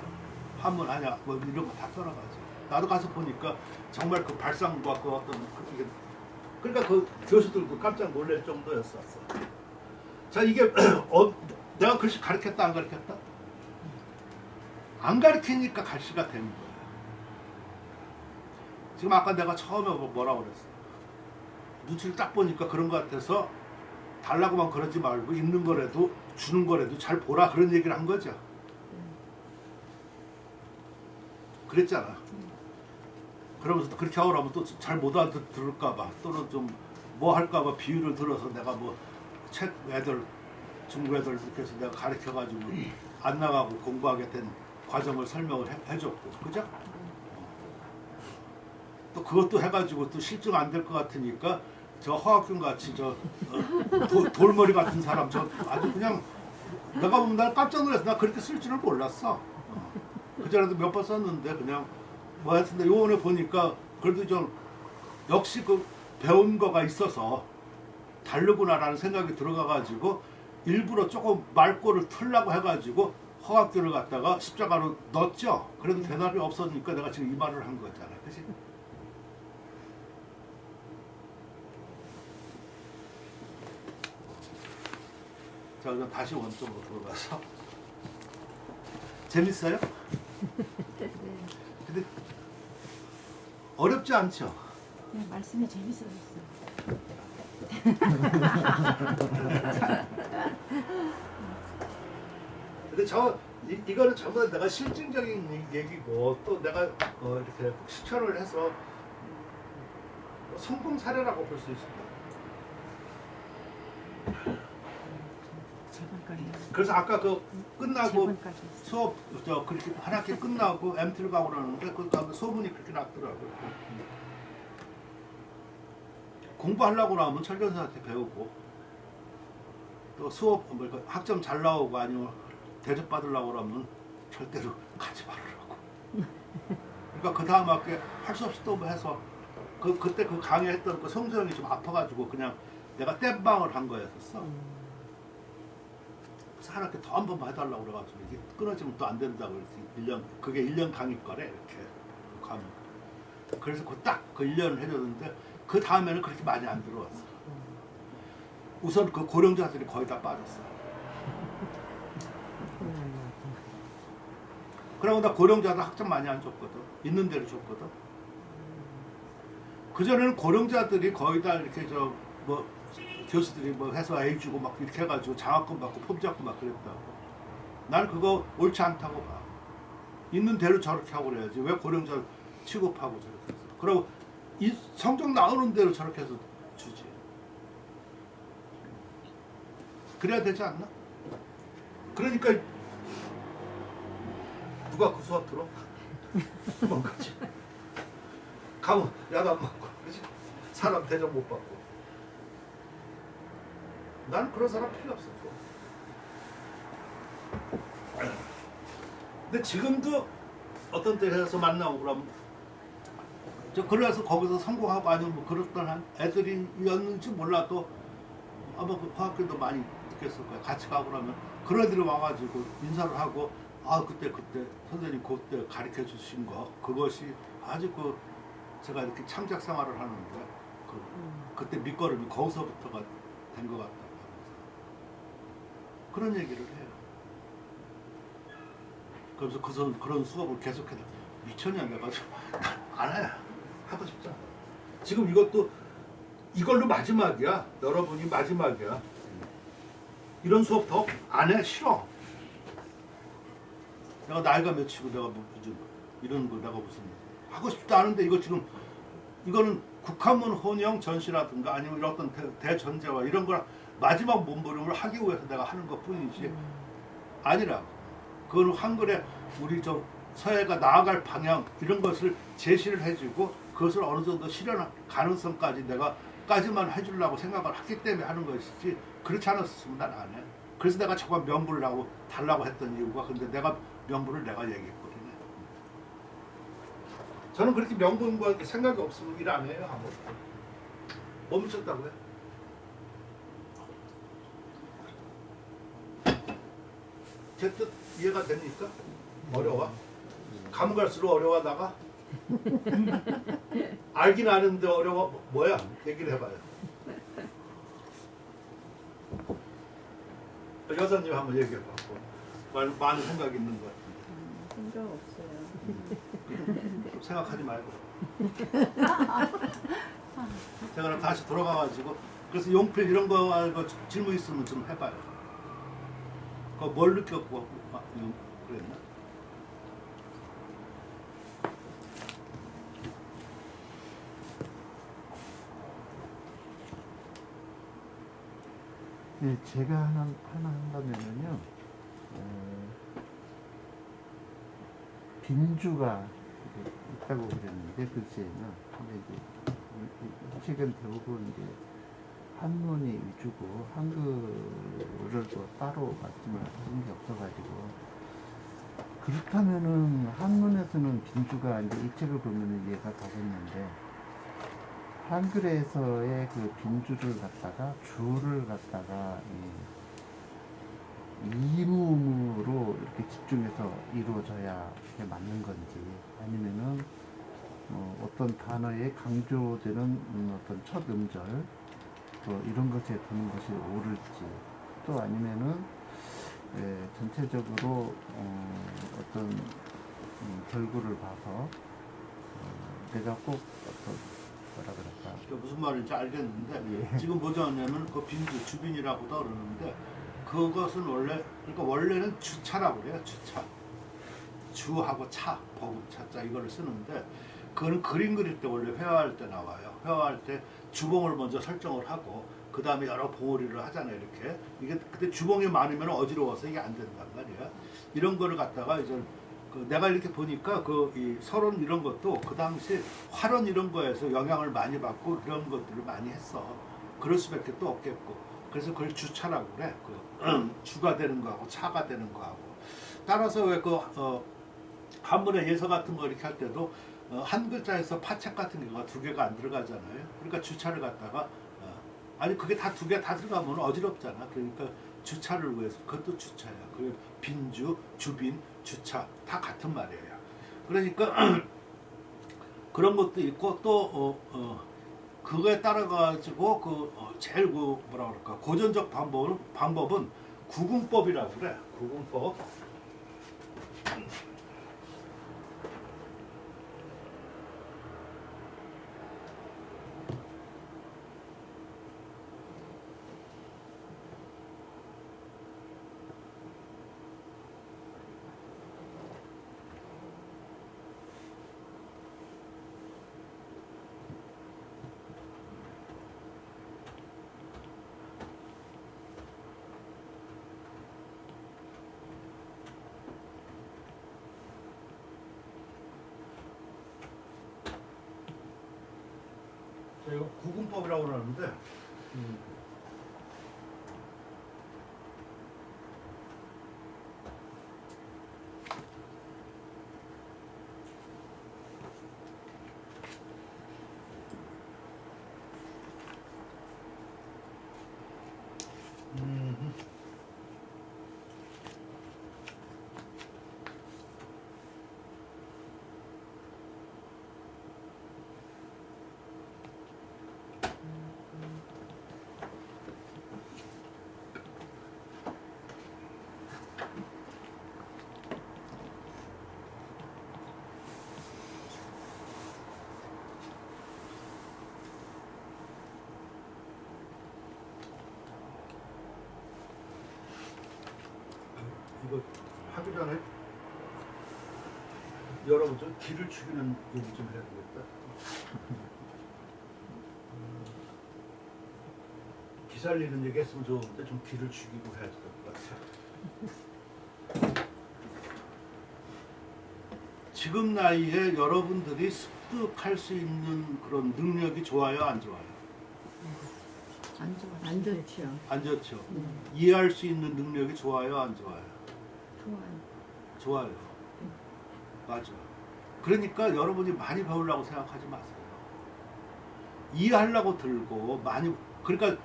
한문 아냐 뭐 이런 거 다 떠나가지. 나도 가서 보니까 정말 그 발상과 그 어떤 그러니까 그 교수들도 깜짝 놀랄 정도였었어. 자, 이게 내가 글씨 가르쳤다 안 가르쳤다? 안 가르치니까 갈씨가 되는 거야. 지금 아까 내가 처음에 뭐라고 그랬어? 눈치를 딱 보니까 그런 것 같아서 달라고만 그러지 말고 있는 거라도 주는 거라도 잘 보라 그런 얘기를 한 거죠. 그랬잖아. 그러면서 그렇게 하라면 또 잘 못 알아들을까 봐 또는 좀 뭐 할까 봐 비유를 들어서 내가 뭐 책 애들 중국 애들 이렇게 해서 내가 가르쳐 가지고 안 나가고 공부하게 된 과정을 설명을 해줬고 그죠? 또 그것도 해가지고 또 실증 안 될 것 같으니까 저 허학균 같이 저 돌머리 같은 사람 저 아주 그냥 내가 보면 난 깜짝 놀랐어. 나 그렇게 쓸 줄을 몰랐어. 그전에도 몇 번 썼는데 그냥 뭐 했는데 요번에 보니까 그래도 좀 역시 그 배운 거가 있어서 다르구나라는 생각이 들어가가지고 일부러 조금 말꼬를 틀라고 해가지고 허각들을 갖다가 십자가로 넣었죠. 그래도 대답이 없어지니까 내가 지금 이 말을 한 거잖아. 그치? 자, 그럼 다시 원점으로 들어가서 재밌어요? 근데 어렵지 않죠? 네, 말씀이 재밌어졌어요. 근데 이거는 전부 다 내가 실증적인 얘기고 또 내가 이렇게 실천을 해서 성공 사례라고 볼 수 있습니다. 재반까지. 그래서 아까 그 끝나고 재반까지. 수업 그렇게 한 학기 끝나고 MT를 가고 그러는데 그 가면 소문이 그렇게 났더라고요. 공부하려고 하면 철교사한테 배우고 또 수업 학점 잘 나오고 아니면 대접 받으려고 하면 절대로 가지 말으라고. 그러니까 그 다음 학기에 할 수 없이 또 해서 그때 그 강의했던 그 성수형이 좀 아파가지고 그냥 내가 땜방을 한 거였었어. 그래서 한 학기 더 한 번만 해달라고 그래가지고 이게 끊어지면 또 안 된다고 그랬지. 그게 1년 강의거래 이렇게 가면. 그래서 딱 그 1년을 해줬는데 그 다음에는 그렇게 많이 안 들어왔어. 우선 그 고령자들이 거의 다 빠졌어. 그러고 나 고령자들 학점 많이 안 줬거든. 있는 대로 줬거든. 그전에는 고령자들이 거의 다 이렇게 뭐 교수들이 뭐 해서 A 주고 막 이렇게 해가지고 장학금 받고 폼 잡고 막 그랬다고. 나는 그거 옳지 않다고 봐. 있는 대로 저렇게 하고 그래야지. 왜 고령자 취급하고 저렇게 해서. 그리고 이 성적 나오는 대로 저렇게 해서 주지. 그래야 되지 않나? 그러니까 누가 그 수업 들어? 도망가지. 가면 야단 맞고, 그렇지? 사람 대접 못 받고. 나는 그런 사람 필요 없어. 근데 지금도 어떤 때에서 만나고 그러면 저 그래서 거기서 성공하고 아니면 뭐 그렇던 애들이었는지 몰라도 아마 그 과학교도 많이 느꼈을 거야. 같이 가고 그러면 그런 애들이 와가지고 인사를 하고 아 그때 선생님 그때 가르쳐 주신 거 그것이 아주 그 제가 이렇게 창작 생활을 하는데 그때 밑거름이 거기서부터가 된 것 같다고 하면서 그런 얘기를 해요. 그래서 그런 수업을 계속해서 미쳤냐 내가 안 해. 하고 싶잖아. 지금 이것도 이걸로 마지막이야. 여러분이 마지막이야. 이런 수업 더 안 해. 싫어. 내가 나이가 몇이고 내가 뭐 이런 거 내가 무슨 하고 싶지도 않은데 이거 지금 이거는 국한문 혼영 전시라든가 아니면 이런 어떤 대전제와 이런 거랑 마지막 몸부림을 하기 위해서 내가 하는 것 뿐이지 아니라 그건 한글에 우리 저 서해가 나아갈 방향 이런 것을 제시를 해주고 그것을 어느 정도 실현 가능성까지 까지만 해주려고 생각을 했기 때문에 하는 것이지 그렇지 않았으면 난 안 해. 그래서 내가 저거 명부를 달라고 했던 이유가 근데 내가 명부를 내가 얘기했거든요. 저는 그렇게 명분과 생각이 없으면 일 안 해요. 아무것도. 멈췄다고요? 제 뜻 이해가 됩니까? 어려워? 가면 갈수록 어려워하다가 알긴 아는데 어려워 뭐야? 얘기를 해봐요. 여사님 한번 얘기해봐. 많은 생각이 있는 것 같은데. 생각 없어요. 생각하지 말고. 제가 그럼 다시 돌아가가지고 그래서 용필 이런 거 질문 있으면 좀 해봐요. 그거 뭘 느꼈고 그랬나? 네, 제가 하나 한다면요. 빈주가 있다고 그랬는데 글쎄는 근데 이제 이 책은 대부분 이제 한문이 위주고 한글을 또 따로 말씀을 하신 게 없어가지고 그렇다면은 한문에서는 빈주가 이제 이 책을 보면은 이해가 가겠는데 한글에서의 그 빈주를 갖다가 주를 갖다가 이음으로 이렇게 집중해서 이루어져야 이게 맞는 건지 아니면은 어떤 단어에 강조되는 어떤 첫 음절 이런 것에 두는 것이 옳을지 또 아니면은 전체적으로 어떤 결구를 봐서 내가 꼭 어떤 뭐라 그럴까 무슨 말인지 알겠는데 예. 지금 뭐냐면 그 빈주 주빈이라고도 그러는데 그것은 원래는 주차라고 그래요. 주차. 주하고 차, 버금차자 이거를 쓰는데 그거는 그림 그릴 때 원래 회화할 때 나와요. 회화할 때 주봉을 먼저 설정을 하고 그 다음에 여러 봉오리를 하잖아요. 이렇게 이게 그때 주봉이 많으면 어지러워서 이게 안 된단 말이야. 이런 거를 갖다가 이제 내가 이렇게 보니까 이 서론 이런 것도 그 당시 활원 이런 거에서 영향을 많이 받고 이런 것들을 많이 했어. 그럴 수밖에 또 없겠고. 그래서 그걸 주차라고 그래. 주가 되는 거하고 차가 되는 거하고. 따라서 왜 한문의 예서 같은 거 이렇게 할 때도 한 글자에서 파책 같은 경우가 두 개가 안 들어가잖아요. 그러니까 주차를 갖다가 아니 그게 다 두 개 다 들어가면 어지럽잖아. 그러니까 주차를 위해서 그것도 주차야. 그 빈주, 주빈, 주차 다 같은 말이에요. 그러니까 그런 것도 있고 또 그거에 따라 가지고 제일 뭐라 그럴까 고전적 방법은 구궁법이라고 그래. 구궁법. 이거 구분법이라고 그러는데 하기 전에 여러분 좀 기를 죽이는 얘기 좀 해야 되겠다. 기 살리는 얘기 했으면 좋은데 좀 기를 죽이고 해야 될 것 같아. 지금 나이에 여러분들이 습득할 수 있는 그런 능력이 좋아요, 안 좋아요? 안 좋아. 안 좋죠. 안 좋죠. 이해할 수 있는 능력이 좋아요, 안 좋아요? 좋아요. 좋아요. 맞아. 그러니까 여러분이 많이 배우려고 생각하지 마세요. 이해하려고 들고 많이, 그러니까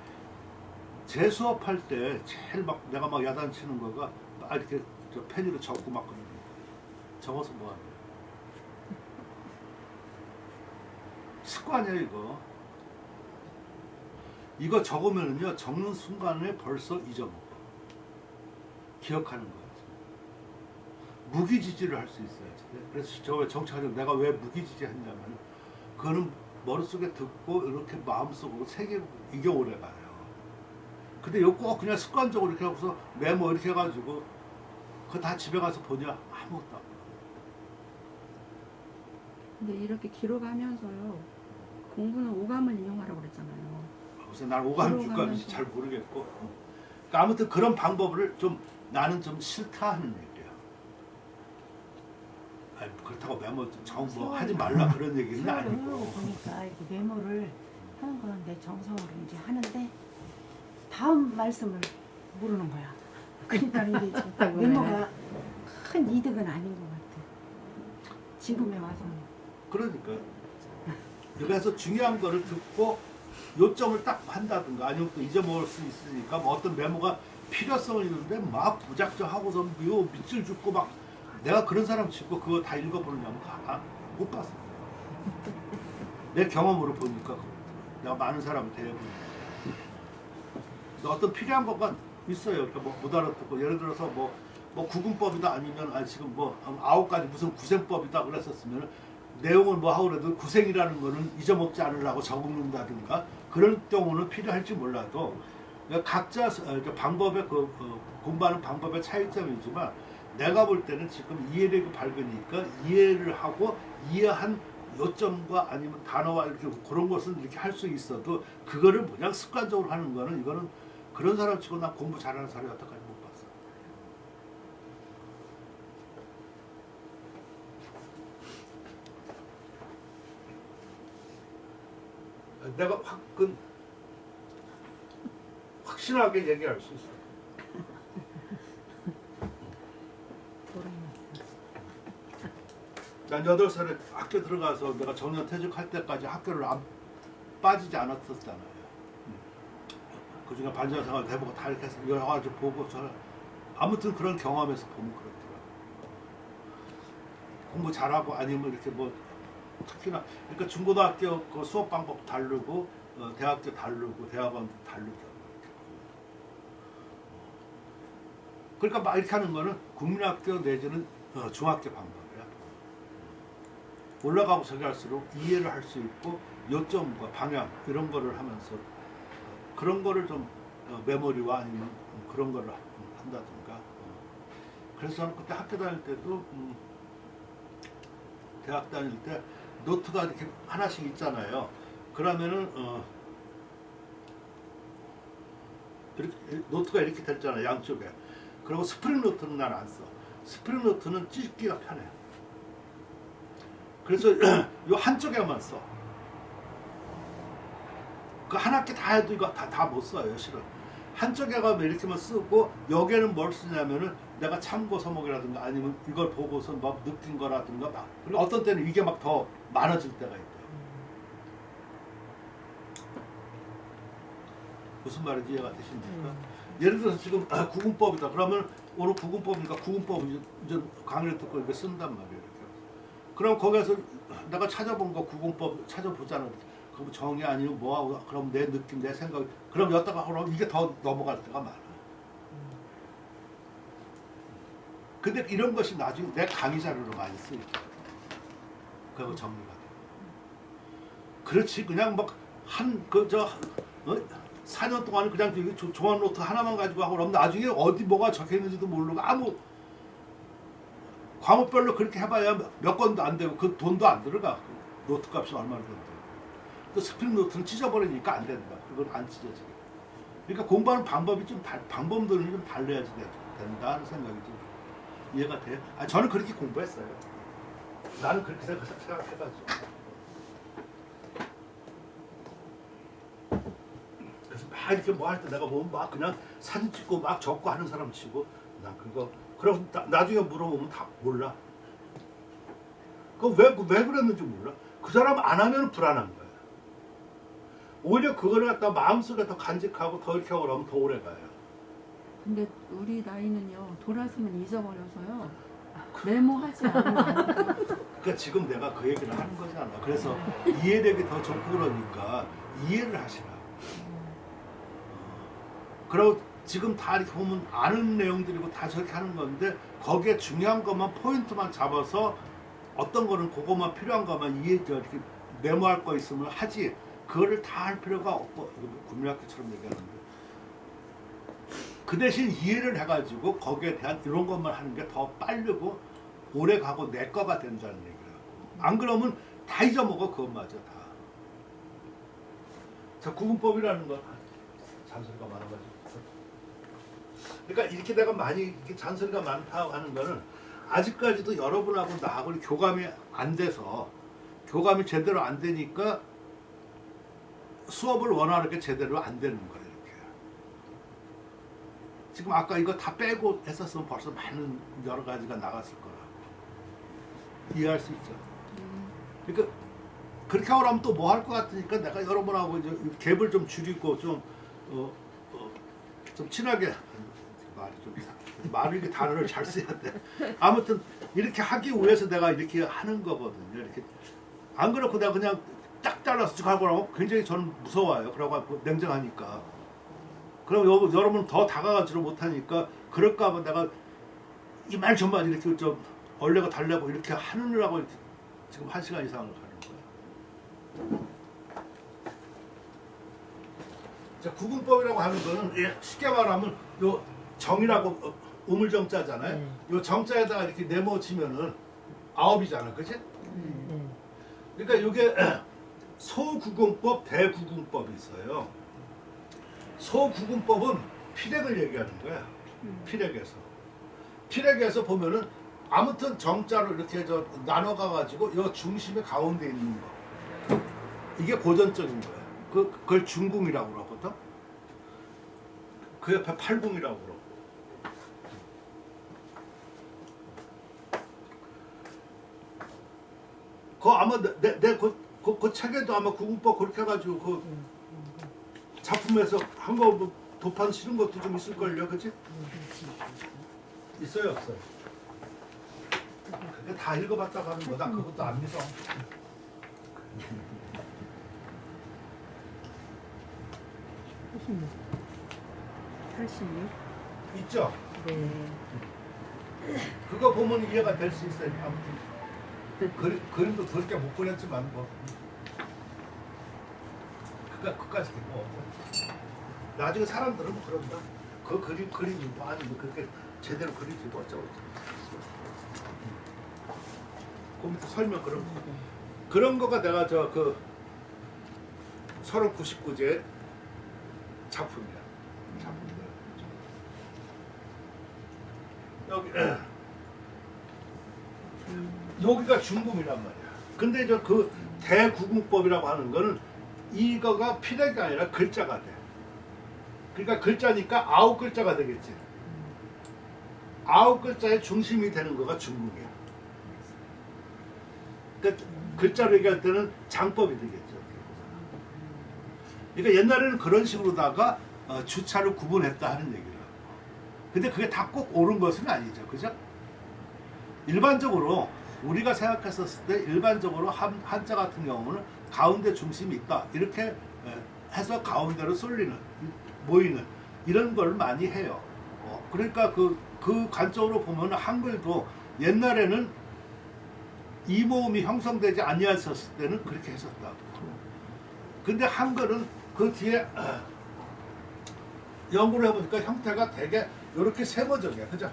제 수업할 때 제일 막 내가 막 야단치는 거가 막 이렇게 저 펜으로 적고 막 그러는 거예요. 적어서 뭐 하는 거예요? 습관이에요, 이거. 이거 적으면은요, 적는 순간에 벌써 잊어먹어. 기억하는 거예요. 무기지지를 할 수 있어야지. 그래서 저 정치하려고 내가 왜 무기지지 했냐면, 그거는 머릿속에 듣고 이렇게 마음속으로 새기고 이게 오래 가요. 근데 이거 꼭 그냥 습관적으로 이렇게 하고서 메모 이렇게 해가지고 그거 다 집에 가서 보냐? 아무것도 안 보여. 근데 이렇게 기록하면서요. 공부는 오감을 이용하라고 그랬잖아요. 그래서 난 오감 육감인지 잘 모르겠고, 그러니까 아무튼 그런 방법을 좀 나는 좀 싫다 하는 얘기야. 아니, 그렇다고 메모 정뭐 하지 말라 그런 얘기는 세월을 아니고. 흐르고 보니까 이렇게 메모를 하는 건 내 정성으로 이제 하는데 다음 말씀을 모르는 거야. 그러니까 이게 메모가 큰 이득은 아닌 것 같아. 지금에 와서. 그러니까 그래서 중요한 거를 듣고 요점을 딱 한다든가 아니면 또 잊어먹을 수 있으니까 뭐 어떤 메모가 필요성을 있는데 막 무작정 하고서 요 밑줄 줍고 막 내가 그런 사람 치고 그거 다 읽어보느냐면 못 봤어. 내 경험으로 보니까 그렇더라. 내가 많은 사람을 대해보니까 어떤 필요한 것가 있어요. 그러니까 뭐 못 알아듣고 예를 들어서 뭐 구분법이다 아니면 지금 뭐 9가지 무슨 구생법이다 그랬었으면 내용을 뭐 하고 그래도 구생이라는 거는 잊어먹지 않으려고 적는다든가 그런 경우는 필요할지 몰라도 그러니까 각자 방법의 공부하는 방법의 차이점이지만 내가 볼 때는 지금 이해력이 밝으니까 이해를 하고 이해한 요점과 아니면 단어와 이렇게 그런 것은 이렇게 할 수 있어도 그거를 그냥 습관적으로 하는 거는 이거는 그런 사람 치고 난 공부 잘하는 사람이 여태까지 못 봤어. 내가 확신하게 얘기할 수 있어. 난 8살에 학교 들어가서 내가 정년 퇴직할 때까지 학교를 빠지지 않았었잖아요. 그중에 반장생활 해보고 다 이렇게 해서 여러 가지 보고 아무튼 그런 경험에서 보면 그렇더라고요. 공부 잘하고 아니면 이렇게 뭐 특히나 그러니까 중고등학교 그 수업 방법 다르고 대학교 다르고 대학원도 다르죠. 그러니까 막 이렇게 하는 거는 국민학교 내지는 중학교 방법이야. 올라가고 저기 할수록 이해를 할 수 있고 요점과 방향 이런 거를 하면서 그런 거를 좀 메모리와 아니면 그런 거를 한다든가. 그래서 저는 그때 학교 다닐 때도 대학 다닐 때 노트가 이렇게 하나씩 있잖아요. 그러면은 이렇게 노트가 이렇게 됐잖아요, 양쪽에. 그리고 스프링 노트는 난 안 써. 스프링 노트는 찢기가 편해. 그래서 요 한쪽에만 써. 그 한 학기 다 해도 이거 다 못 써요, 실은. 한쪽에 가면 이렇게만 쓰고 여기에는 뭘 쓰냐면은 내가 참고 서목이라든가 아니면 이걸 보고서 막 느낀 거라든가 막 그리고 어떤 때는 이게 막 더 많아질 때가 있대요. 무슨 말인지 이해가 되십니까? 예를 들어서 지금 구분법이다. 그러면 오늘 구분법이니까 구분법 이제 강의를 듣고 이렇게 쓴단 말이에요. 이렇게. 그럼 거기에서 내가 찾아본 거 구분법 찾아보잖아. 그럼 정의 아니면 뭐하고 그럼 내 느낌, 내 생각 그럼 여기다가 그럼 이게 더 넘어갈 때가 많아. 근데 이런 것이 나중에 내 강의 자료로 많이 쓰이죠. 그리고 정리가 돼. 그렇지 그냥 막 한 4년 동안 그냥 종합 노트 하나만 가지고 하고 그러면 나중에 어디 뭐가 적혀 있는지도 모르고 아무 과목별로 그렇게 해봐야 몇 건도 안 되고 그 돈도 안 들어가. 그 노트 값이 얼마나 되는데. 또 스프링 노트는 찢어버리니까 안 된다. 그건 안 찢어지게. 그러니까 공부하는 방법이 좀 방법들이 좀 달라야지 된다 하는 생각이 좀 이해가 돼요. 아, 저는 그렇게 공부했어요. 나는 그렇게 생각해가지고. 그래서 막 이렇게 뭐 할 때 내가 보면 막 그냥 사진 찍고 막 적고 하는 사람 치고 난 그거 그럼 나중에 물어보면 다 몰라. 왜 그랬는지 몰라. 그 사람 안 하면 불안한 거야. 오히려 그거를 갖다 마음속에 더 간직하고 더 이렇게 하고 그러면 더 오래 가요. 근데 우리 나이는요 돌아서면 잊어버려서요 메모하지 않으면 안 돼요. 그러니까 지금 내가 그 얘기를 하는 거잖아. 그래서 이해력이 더 좋고 그러니까 이해를 하시라고. 그리고 지금 다 이렇게 보면 아는 내용들이고 다 저렇게 하는 건데 거기에 중요한 것만 포인트만 잡아서 어떤 거는 그것만 필요한 것만 이렇게 메모할 거 있으면 하지. 그거를 다 할 필요가 없고 이거 국민학교처럼 얘기하는데 그 대신 이해를 해가지고 거기에 대한 이런 것만 하는 게 더 빠르고 오래 가고 내 거가 된다는 얘기라고. 안 그러면 다 잊어먹어 그것마저 다. 자, 구분법이라는 건 잔소리가 많아가지고. 그러니까 이렇게 내가 많이 이렇게 잔소리가 많다고 하는 거는 아직까지도 여러분하고 나하고 교감이 안 돼서 교감이 제대로 안 되니까 수업을 원하는 게 제대로 안 되는 거예요. 이렇게. 지금 아까 이거 다 빼고 했었으면 벌써 많은 여러 가지가 나갔을 거라고. 이해할 수 있죠. 그러니까 그렇게 하고 나면 또 뭐 할 것 같으니까 내가 여러분하고 이제 갭을 좀 줄이고 좀 친하게 말을 이렇게 단어를 잘 써야 돼. 아무튼 이렇게 하기 위해서 내가 이렇게 하는 거거든요. 이렇게 안 그렇고 내가 그냥 딱 잘라서 쭉 하고 나면 굉장히 저는 무서워요. 그러고 냉정하니까. 그럼 여러분 더 다가가지를 못하니까 그럴까 봐 내가 이 말 전말 이렇게 좀 얼레고 달래고 이렇게 하느라고 이렇게 지금 1시간 이상을 가는 거예요. 자, 구분법이라고 하는 거는 쉽게 말하면 요 정이라고 우물정자잖아요. 요 정자에다가 이렇게 네모치면은 9이잖아, 그치? 네. 그러니까 이게 소구분법, 대구분법이 있어요. 소구분법은 피력을 얘기하는 거야. 피력에서 보면은 아무튼 정자로 이렇게 나눠가 가지고 이 중심의 가운데 있는 거. 이게 고전적인 거야. 그걸 중궁이라고 그러거든. 그 옆에 팔궁이라고 그러고. 아마 그 책에도 아마 구분법 그렇게 해가지고 그 작품에서 한 거 뭐 도판 실은 것도 좀 있을걸요, 그치? 있어요, 없어요? 그게 다 읽어봤다고 하는 거다. 그것도 안 믿어. 86. 있죠? 네. 그거 보면 이해가 될 수 있어요. 아무튼 그림도 그렇게 못 그렸지만 뭐 그까지 뭐 나중에 사람들은 뭐 그런다. 그 그림이 뭐 아니 뭐 그렇게 제대로 그리지 뭐 어쩌고 그 밑에 설명 그런 거가 내가 저 그 3999제 작품이야. 여기가 중궁이란 말이야. 근데 저 그 대구궁법이라고 하는 거는 이거가 피력이 아니라 글자가 돼. 그러니까 글자니까 9글자가 되겠지. 9글자의 중심이 되는 거가 중궁이야. 그러니까 글자로 얘기할 때는 장법이 되겠죠. 그러니까 옛날에는 그런 식으로다가 주차를 구분했다 하는 얘기라. 근데 그게 다 꼭 옳은 것은 아니죠. 그죠? 일반적으로 우리가 생각했었을 때 일반적으로 한자 같은 경우는 가운데 중심이 있다. 이렇게 해서 가운데로 쏠리는, 모이는 이런 걸 많이 해요. 그러니까 그 관점으로 보면 한글도 옛날에는 이 모음이 형성되지 아니했었을 때는 그렇게 했었다고. 근데 한글은 그 뒤에 연구를 해보니까 형태가 되게 이렇게 세모적이야. 그죠?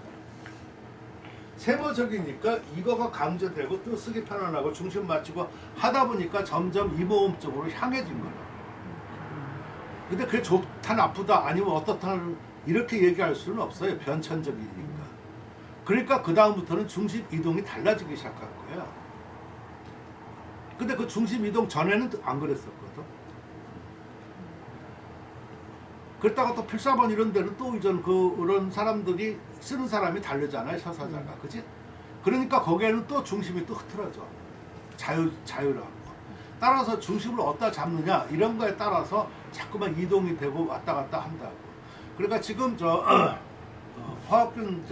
세모적이니까 이거가 강조되고 또 쓰기 편안하고 중심 맞추고 하다 보니까 점점 이모음 쪽으로 향해진 거야. 근데 그게 좋다 나쁘다 아니면 어떻다 이렇게 얘기할 수는 없어요. 변천적이니까. 그러니까 그 다음부터는 중심 이동이 달라지기 시작한 거야. 근데 그 중심 이동 전에는 안 그랬었거든. 그랬다가 또 필사본 이런 데는 또 이전 그런 사람들이 쓰는 사람이 다르잖아요. 서사자가. 그치? 그러니까 거기에는 또 중심이 또 흐트러져. 자유라고. 따라서 중심을 어디다 잡느냐 이런 거에 따라서 자꾸만 이동이 되고 왔다 갔다 한다고. 그러니까 지금 화학균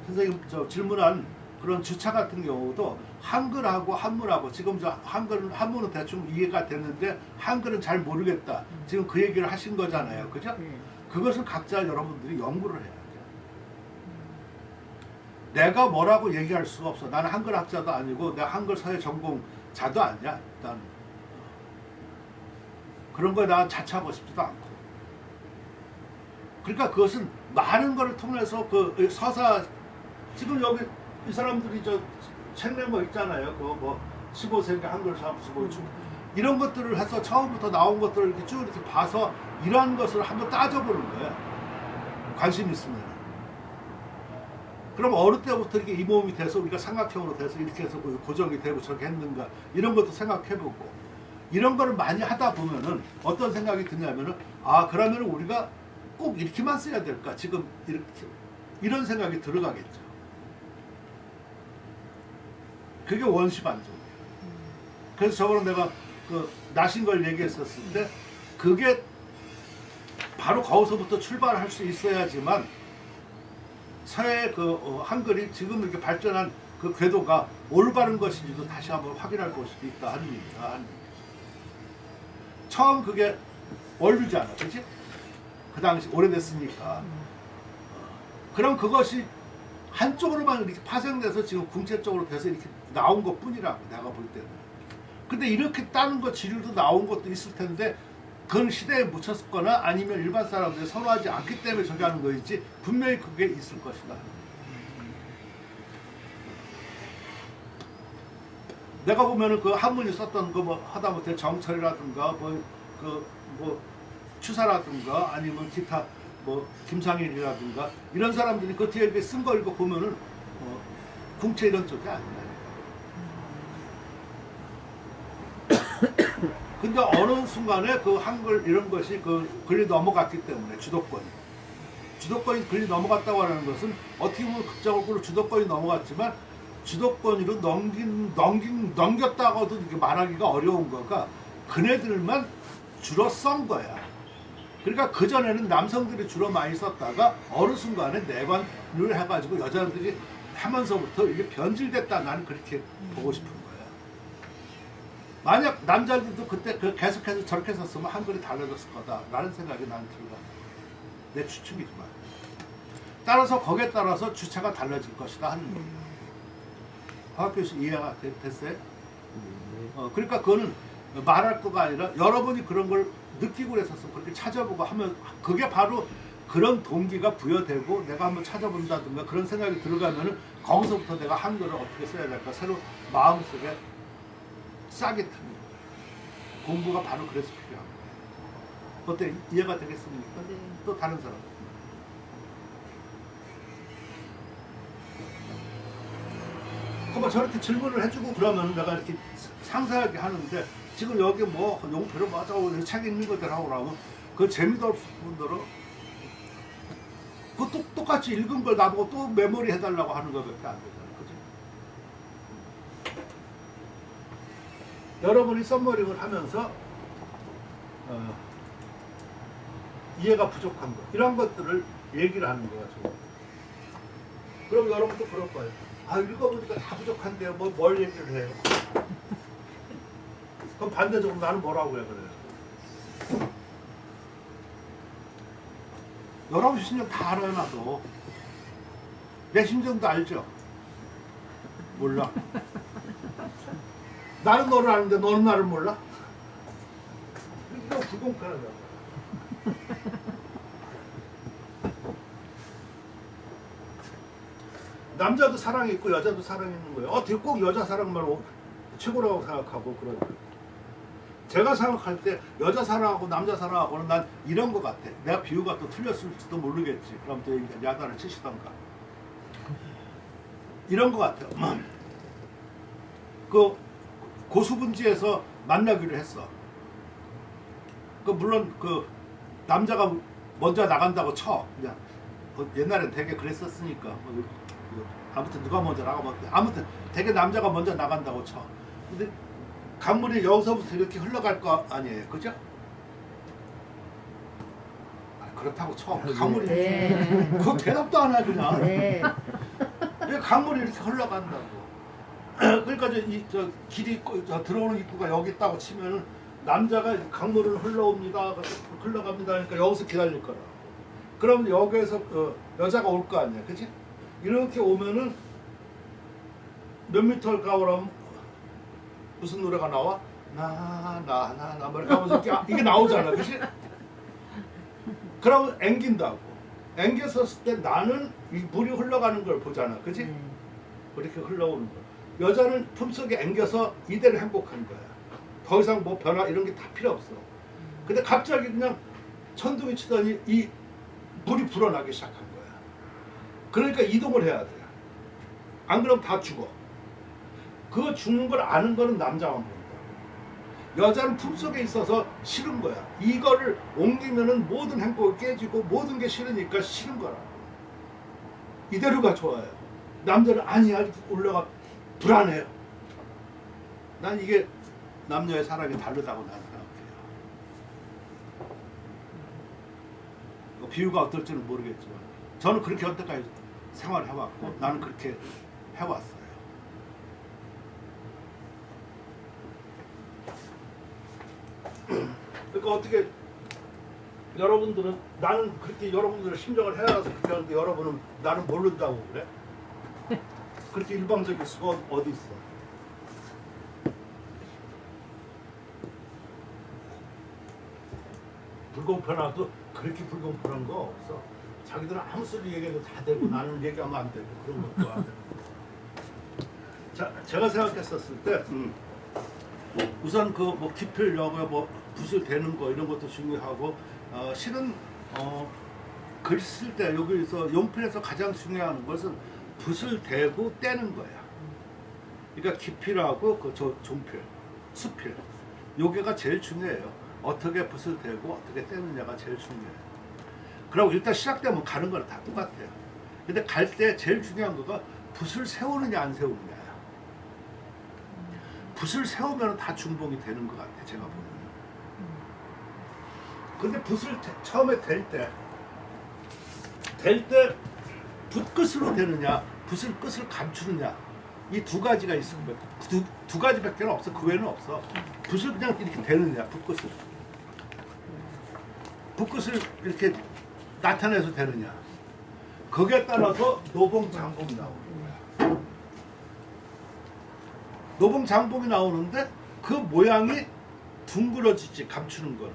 선생님 질문한 그런 주차 같은 경우도 한글하고 한문하고 지금 한문은 대충 이해가 되는데 한글은 잘 모르겠다. 지금 그 얘기를 하신 거잖아요. 그죠? 그것을 각자 여러분들이 연구를 해야 돼. 내가 뭐라고 얘기할 수가 없어. 나는 한글 학자도 아니고 내가 한글 사회 전공자도 아니야. 일단 그런 거에 나 자처하고 싶지도 않고. 그러니까 그것은 많은 거를 통해서 그 서사 지금 여기 이 사람들이 책 낸 거 있잖아요. 뭐 15세기 한글 사무소 이런 것들을 해서 처음부터 나온 것들을 이렇게 쭉 이렇게 봐서 이러한 것을 한번 따져보는 거야. 관심 있으면. 그럼 어느 때부터 이렇게 이모음이 돼서 우리가 삼각형으로 돼서 이렇게 해서 고정이 되고 저렇게 했는가 이런 것도 생각해보고 이런 거를 많이 하다 보면은 어떤 생각이 드냐면은 아 그러면은 우리가 꼭 이렇게만 써야 될까 지금 이렇게 이런 생각이 들어가겠죠. 그게 원시반정이에요. 그래서 저번에 내가 그 나신 걸 얘기했었을 때 그게 바로 거기서부터 출발할 수 있어야지만 서해 한글이 지금 이렇게 발전한 그 궤도가 올바른 것인지도 다시 한번 확인할 것이 있다 하는 얘기다. 처음 그게 원류잖아, 그렇지? 그 당시 오래됐으니까. 그럼 그것이 한쪽으로만 이렇게 파생돼서 지금 궁체적으로 돼서 이렇게 나온 것 뿐이라고 내가 볼 때는. 근데 이렇게 다른 거 지류도 나온 것도 있을 텐데 그건 시대에 묻혔거나 아니면 일반 사람들이 선호하지 않기 때문에 저기 하는 거이지 분명히 그게 있을 것이다. 내가 보면은 그 한문이 썼던 거 뭐 하다못해 정철이라든가 뭐 추사라든가 아니면 기타 뭐 김상일이라든가 이런 사람들이 그 뒤에 쓴 거 읽어 보면은 궁체 이런 쪽이 아니야. 근데 어느 순간에 그 한글 이런 것이 글리 넘어갔기 때문에 주도권이 글리 넘어갔다고 하는 것은 어떻게 보면 극적으로 주도권이 넘어갔지만 주도권으로 넘겼다고도 이렇게 말하기가 어려운 거가 그네들만 주로 쓴 거야. 그러니까 그전에는 남성들이 주로 많이 썼다가 어느 순간에 내관을 해가지고 여자들이 하면서부터 이게 변질됐다. 나는 그렇게 보고 싶은 거야. 만약 남자들도 그때 계속해서 저렇게 썼으면 한글이 달라졌을 거다. 라는 생각이 나는 들어가. 내 추측이지만. 따라서 거기에 따라서 주체가 달라질 것이다 하는 거예요. 화학교수 이해가 됐어요? 그러니까 그거는 말할 거가 아니라 여러분이 그런 걸 느끼고 그랬었어. 그렇게 찾아보고 하면 그게 바로 그런 동기가 부여되고 내가 한번 찾아본다든가 그런 생각이 들어가면은 거기서부터 내가 한글을 어떻게 써야 될까 새로 마음속에 싹이 듭니다. 공부가 바로 그래서 필요한 거예요. 어때? 이해가 되겠습니까? 네. 또 다른 사람. 그뭐 저렇게 질문을 해주고 그러면 내가 이렇게 상세하게 하는데 지금 여기 뭐 용표를 맞아오고 책 읽는 것들 하고 나면 그 재미도 없을 뿐더러 그 똑같이 읽은 걸 나보고 또 메모리 해달라고 하는 것밖에 안 되잖아. 그죠? 여러분이 썸머링을 하면서 이해가 부족한 거 이런 것들을 얘기를 하는 거야. 그럼 여러분도 그럴 거예요. 아 읽어보니까 다 부족한데요. 뭘 얘기를 해요? 그럼 반대적으로 나는 뭐라고 해 그래요? 여러분 심정 다 알아요. 나도 내 심정도 알죠? 몰라. 나는 너를 아는데 너는 나를 몰라? 이거 불공평하다. 남자도 사랑이 있고 여자도 사랑이 있는 거예요. 어떻게 꼭 여자 사랑만 최고라고 생각하고 그런 거예요. 제가 생각할 때 여자 사랑하고 남자 사랑하고는 난 이런 거 같아. 내가 비유가 또 틀렸을지도 모르겠지. 그럼 또 야단을 치시던가. 이런 거 같아요. 그 고수분지에서 만나기로 했어. 그 물론 그 남자가 먼저 나간다고 쳐. 그냥 옛날엔 되게 그랬었으니까. 아무튼 누가 먼저 나가면 아무튼 되게 남자가 먼저 나간다고 쳐. 근데 강물이 여기서부터 이렇게 흘러갈 거 아니에요, 그죠? 그렇다고 쳐. 강물이 네. 그 대답도 안 해 그냥. 네. 왜 강물이 이렇게 흘러간다고? 그러니까 저 길이 들어오는 입구가 여기 있다고 치면은 남자가 강물을 흘러갑니다. 그러니까 여기서 기다릴 거라. 그럼 여기에서 여자가 올 거 아니야, 그렇지? 이렇게 오면은 몇 미터를 가오라면 무슨 노래가 나와? 나 뭐 이렇게 하면서 이게 나오잖아, 그렇지? 그러면 앵긴다고. 앵겼었을 때 나는 이 물이 흘러가는 걸 보잖아, 그렇지? 이렇게 흘러오는 거. 여자는 품속에 앵겨서 이대로 행복한 거야. 더 이상 뭐 변화 이런 게 다 필요 없어. 근데 갑자기 그냥 천둥이 치더니 이 물이 불어나기 시작한 거야. 그러니까 이동을 해야 돼. 안 그러면 다 죽어. 그거 죽는 걸 아는 거는 남자만 본다. 여자는 품속에 있어서 싫은 거야. 이거를 옮기면은 모든 행복이 깨지고 모든 게 싫으니까 싫은 거라. 이대로가 좋아요. 남자는 아니야, 올라가 불안해요. 난 이게 남녀의 사랑이 다르다고 나는 생각해요. 비유가 어떨지는 모르겠지만 저는 그렇게 여태까지 생활을 해왔고 나는 그렇게 해왔어요. 그러니까 어떻게 여러분들은 나는 그렇게 여러분들의 심정을 헤아려서 그렇게 하는데 여러분은 나는 모른다고 그래? 그렇게 일방적일 수가 어디 있어? 불공평하도 그렇게 불공평한 거 없어. 자기들은 아무 소리 얘기해도 다 되고 나는 얘기하면 안 되고 그런 것도 안 되고. 자, 제가 생각했었을 때 우선 그 뭐 기필 여고 뭐 붓을 대는 거 이런 것도 중요하고 실은 글 쓸 때 여기서 용필에서 가장 중요한 것은 붓을 대고 떼는 거야. 그러니까 기필하고 그 종필, 수필 요게가 제일 중요해요. 어떻게 붓을 대고 어떻게 떼느냐가 제일 중요해요. 그리고 일단 시작되면 가는 거는 다 똑같아요. 근데 갈 때 제일 중요한 거가 붓을 세우느냐 안 세우느냐야. 붓을 세우면 다 중봉이 되는 것 같아, 제가 보면. 근데 붓을 처음에 댈 때 붓끝으로 되느냐, 붓을 끝을 감추느냐, 이 두 가지가 있을 거예요. 두 가지밖에 없어. 그 외에는 없어. 붓을 그냥 이렇게 대느냐, 붓끝을. 붓끝을 이렇게 나타내서 되느냐. 거기에 따라서 노봉 장봉이 나오는 거야. 노봉 장봉이 나오는데 그 모양이 둥그러지지, 감추는 거는.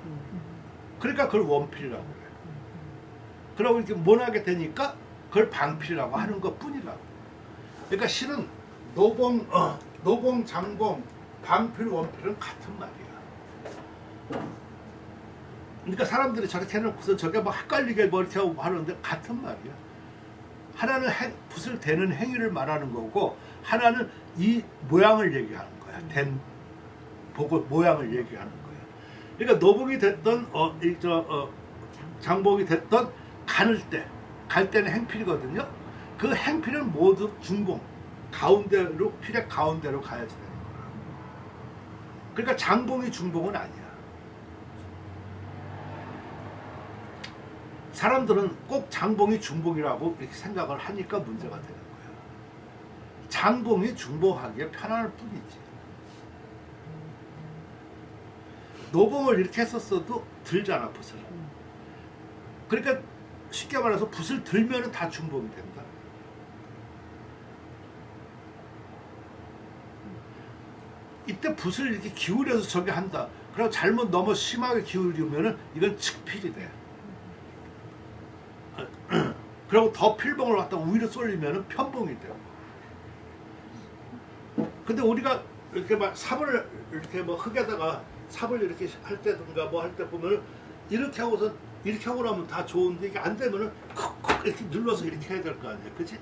그러니까 그걸 원필이라고 그래. 그러고 이렇게 못하게 되니까 그걸 방필이라고 하는 것 뿐이라고. 그러니까 실은 노봉, 장봉, 방필, 원필은 같은 말이야. 그러니까 사람들이 저렇게 해놓고서 저게 뭐 헷갈리게 뭐 이렇게 하는데 같은 말이야. 하나는 붓을 대는 행위를 말하는 거고 하나는 이 모양을 얘기하는 거야. 된 보고 모양을 얘기하는 거야. 그러니까 노봉이 됐던 장봉이 됐던 갈 때는 행필이거든요. 그 행필은 모두 중봉 가운데로 필의 가운데로 가야지 되는 거야. 그러니까 장봉이 중봉은 아니야. 사람들은 꼭 장봉이 중봉이라고 이렇게 생각을 하니까 문제가 되는 거예요. 장봉이 중봉하기에 편할 뿐이지. 노봉을 이렇게 했었어도 들잖아, 붓을. 그러니까 쉽게 말해서 붓을 들면 다 중봉이 된다. 이때 붓을 이렇게 기울여서 저기 한다. 그리고 잘못 너무 심하게 기울이면은 이건 측필이 돼. 그리고 더 필봉을 갖다가 위로 쏠리면 편봉이 돼요. 근데 우리가 이렇게 막 삽을 이렇게 뭐 흙에다가 삽을 이렇게 할 때든가 뭐 할 때 보면은 이렇게 하고서 이렇게 하고 나면 다 좋은데 이게 안 되면은 콕콕 이렇게 눌러서 이렇게 해야 될 거 아니에요, 그치?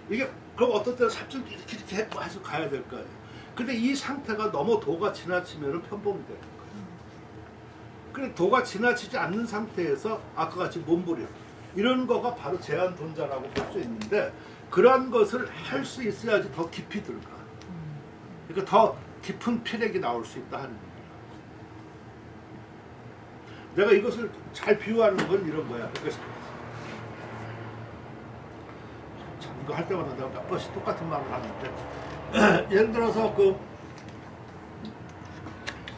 이게 그럼 어떤 때는 삽질 이렇게 해서 가야 될 거 아니에요. 근데 이 상태가 너무 도가 지나치면은 편봉이 되는 거예요. 근데 도가 지나치지 않는 상태에서 아까 같이 몸부림 이런 거가 바로 제한 돈자라고 볼 수 있는데 그러한 것을 할 수 있어야지 더 깊이 들어가. 그러니까 더 깊은 피력이 나올 수 있다 하는 거예요. 내가 이것을 잘 비유하는 건 이런 거야. 그러니까 참 이거 할 때마다 내가 몇 번씩 똑같은 말을 하는데 예를 들어서 그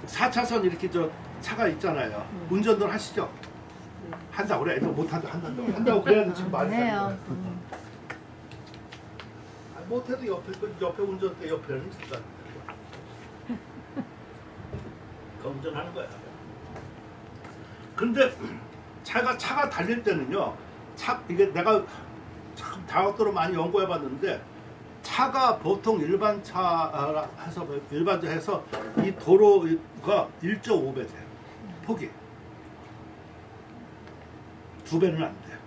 4차선 이렇게 저 차가 있잖아요. 운전들 하시죠? 한다고 그래. 애들 못한다 한다고 그래야지 지금 말이 해요. 못해도 옆에 운전대 옆에는 있을 거 아니야. 그 운전하는 거야. 근데 차가 달릴 때는요. 이게 내가 참 다각도로 많이 연구해봤는데 차가 보통 일반차 해서 이 도로가 1.5배 돼요. 폭이 2배는 안 돼요.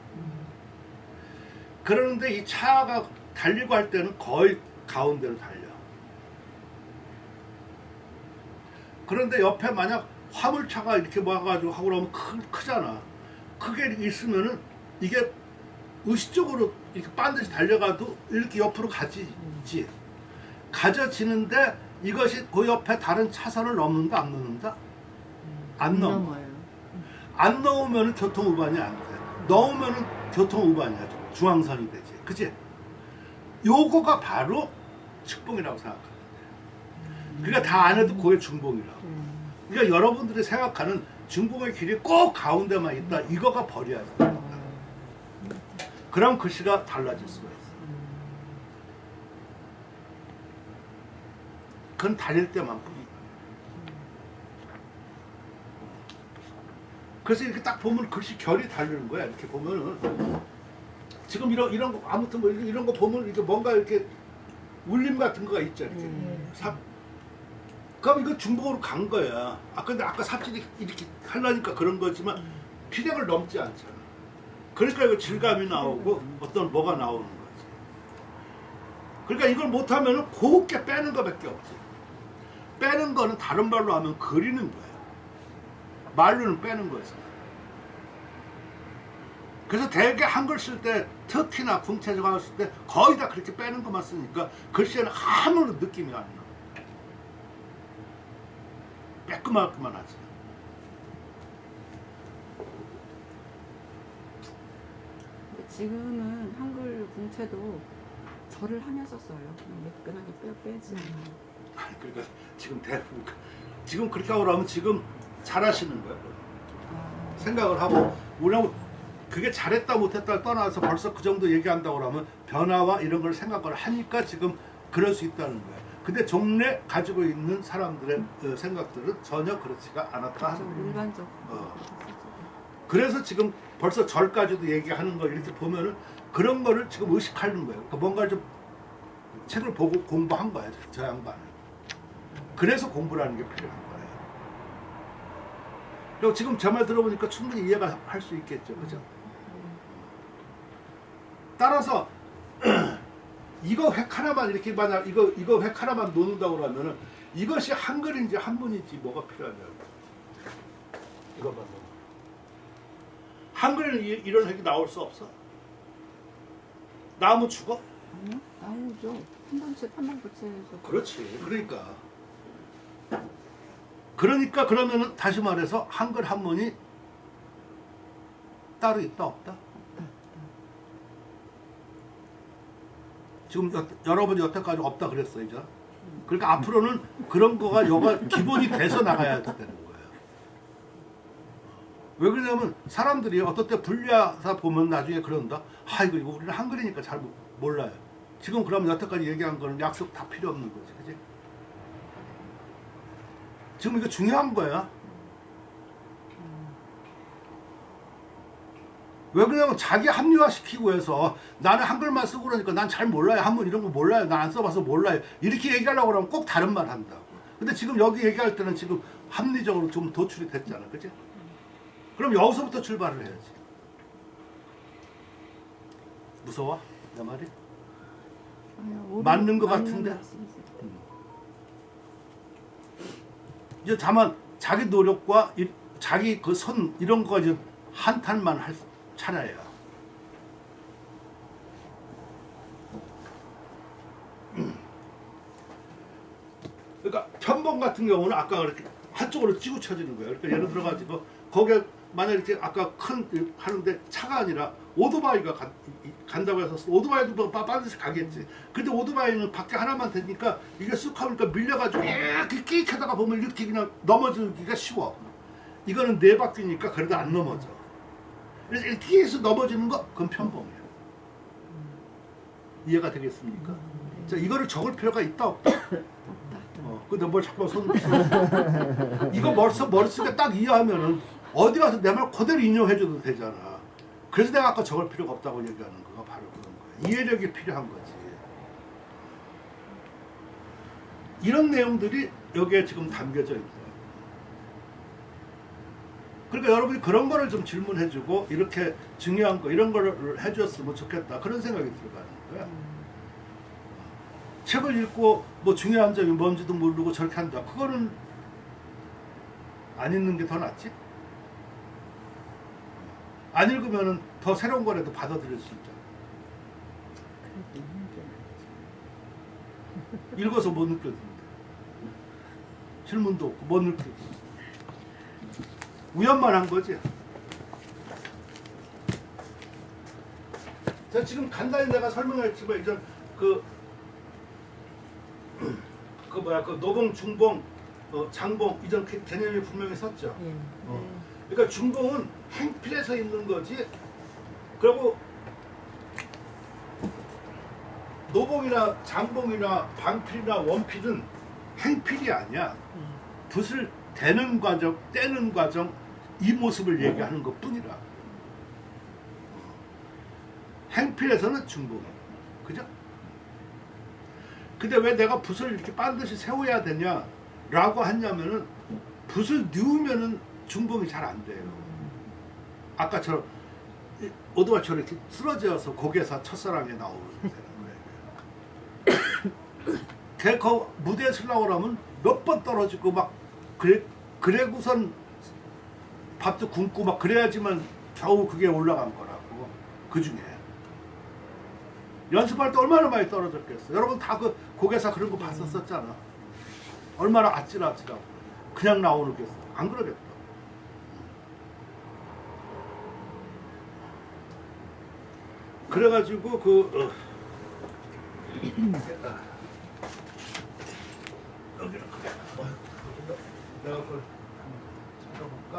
그러는데 이 차가 달리고 할 때는 거의 가운데로 달려. 그런데 옆에 만약 화물차가 이렇게 와가지고 하고 그러면 크잖아. 크게 있으면은 이게 의식적으로 이렇게 반드시 달려가도 이렇게 옆으로 가지지. 가져지는데 이것이 그 옆에 다른 차선을 넘는다 안 넘는다? 안 넘어. 넘어요. 안 넣으면 교통우반이 안 돼. 넣으면 교통우반이야. 중앙선이 되지. 그치? 요거가 바로 측봉이라고 생각하는데. 그러니까 다 안 해도 그게 중봉이라고. 그러니까 여러분들이 생각하는 중봉의 길이 꼭 가운데만 있다. 이거가 버려야 돼. 그럼 글씨가 달라질 수가 있어. 그건 달릴 때만 뿐이야. 그래서 이렇게 딱 보면 글씨 결이 다르는 거야. 이렇게 보면은 지금 이런 거 아무튼 뭐 이런 거 보면 이렇게 뭔가 이렇게 울림 같은 거가 있죠. 이렇게 그럼 이거 중복으로 간 거야. 근데 아까 삽질이 이렇게 하려니까 그런 거지만 피력을 넘지 않잖아. 그러니까 이거 질감이 나오고 어떤 뭐가 나오는 거지. 그러니까 이걸 못하면은 곱게 빼는 거밖에 없지. 빼는 거는 다른 말로 하면 그리는 거야. 말로는 빼는 거지. 그래서 대개 한글 쓸 때 특히나 궁체적 한글 쓸 때 거의 다 그렇게 빼는 것만 쓰니까 글씨에는 아무런 느낌이 안 나. 빼끔하기만 하지. 근데 지금은 한글 궁체도 절을 하면서 써요. 그냥 매끈하게 빼지 않아요. 그러니까 지금 대부분 지금 그렇게 하고 나면 지금 잘하시는 거야. 생각을 하고 우리는 그게 잘했다 못했다를 떠나서 벌써 그 정도 얘기한다고 그러면 변화와 이런 걸 생각을 하니까 지금 그럴 수 있다는 거야. 근데 종래 가지고 있는 사람들의 생각들은 전혀 그렇지가 않았다 하는 거야. 일반적. 그래서 지금 벌써 절까지도 얘기하는 걸 이렇게 보면은 그런 거를 지금 의식하는 거예요. 그러니까 뭔가 좀 책을 보고 공부한 거야, 저 양반은. 그래서 공부라는 게 필요한 거예요. 그리고 지금 제 말 들어보니까 충분히 이해가 할 수 있겠죠, 그죠? 따라서 이거 획 하나만 이렇게 만약 이거 획 하나만 놓는다고 그러면은 이것이 한글인지 한문인지 뭐가 필요하냐고. 이거만 놓으면. 한글은 이런 획이 나올 수 없어. 나오면 죽어? 아니요? 나오죠. 한방부채에서. 그렇지. 그러니까 그러면은 다시 말해서 한글 한문이 따로 있다 없다? 지금 여러분이 여태까지 없다 그랬어요, 이제. 그러니까 앞으로는 그런 거가 여가 기본이 돼서 나가야 되는 거예요. 왜 그러냐면 사람들이 어떨 때 분리하다 보면 나중에 그런다. 이거 우리는 한글이니까 잘 몰라요. 지금 그러면 여태까지 얘기한 거는 약속 다 필요 없는 거지, 그지? 지금 이거 중요한 거야. 왜 그러냐면 자기 합리화시키고 해서 나는 한글만 쓰고 그러니까 난 잘 몰라요. 한문 이런 거 몰라요. 난 안 써봐서 몰라요. 이렇게 얘기하려고 그러면 꼭 다른 말 한다고. 근데 지금 여기 얘기할 때는 지금 합리적으로 좀 도출이 됐잖아. 그치? 그럼 여기서부터 출발을 해야지. 무서워? 내 말이? 맞는 것 같은데? 말씀이세요. 이제 다만 자기 노력과 자기 그 선 이런 거 이제 한탄만 할 차례야. 그러니까 편봉 같은 경우는 아까 그렇게 한쪽으로 찌우쳐지는 거예요. 그러니까 예를 들어 가지고 거기에 만약 이렇게 아까 큰 하는데 차가 아니라 오토바이가 간다고 해서 오토바이도 뭐 반드시 가겠지. 근데 오토바이는 밖에 하나만 되니까 이게 쑥 하니까 밀려가지고 이렇게 끼익 하다가 보면 이렇게 그냥 넘어지기가 쉬워. 이거는 네 바퀴니까 그래도 안 넘어져. 그래서 이렇게 해서 넘어지는 거 그건 편봉이야. 이해가 되겠습니까? 자, 이거를 적을 필요가 있다 없다? 근데 뭘 자꾸 손을 이거 머릿속에 딱 이해하면은 어디 가서 내 말 그대로 인용해줘도 되잖아. 그래서 내가 아까 적을 필요가 없다고 얘기하는 거가 바로 그런 거야. 이해력이 필요한 거지. 이런 내용들이 여기에 지금 담겨져 있다. 그러니까 여러분이 그런 거를 좀 질문해주고 이렇게 중요한 거 이런 거를 해줬으면 좋겠다. 그런 생각이 들어가는 거야. 책을 읽고 뭐 중요한 점이 뭔지도 모르고 저렇게 한다. 그거는 안 읽는 게 더 낫지? 안 읽으면 더 새로운 거라도 받아들일 수 있잖아. 읽어서 못 느껴지는데. 질문도 없고 못 느껴져. 우연만 한 거지. 자, 지금 간단히 내가 설명했지만 이전 그 노봉, 중봉, 장봉 이전 개념이 분명히 섰죠. 예. 그러니까 중봉은 행필에서 있는 거지. 그리고 노봉이나 장봉이나 방필이나 원필은 행필이 아니야. 붓을 대는 과정, 떼는 과정 이 모습을 얘기하는 것뿐이라. 행필에서는 중봉이야. 그죠? 근데 왜 내가 붓을 이렇게 반드시 세워야 되냐라고 하냐면은 붓을 누우면은 중봉이 잘 안 돼요. 아까처럼 오토바이처럼 이렇게 쓰러져서 고개사 첫사랑에 나오는 거예요. 걔그 무대에 서려고 그러면 몇 번 떨어지고 막 그래고선 밥도 굶고 막 그래야지만 겨우 그게 올라간 거라고. 그 중에 연습할 때 얼마나 많이 떨어졌겠어. 여러분 다 그 고개사 그런 거 봤었잖아. 얼마나 아찔아찔하고 그냥 나오는 게 안 그러겠다. 그래가지고 여기는 그래. 내가 그걸 한번 찾아볼까?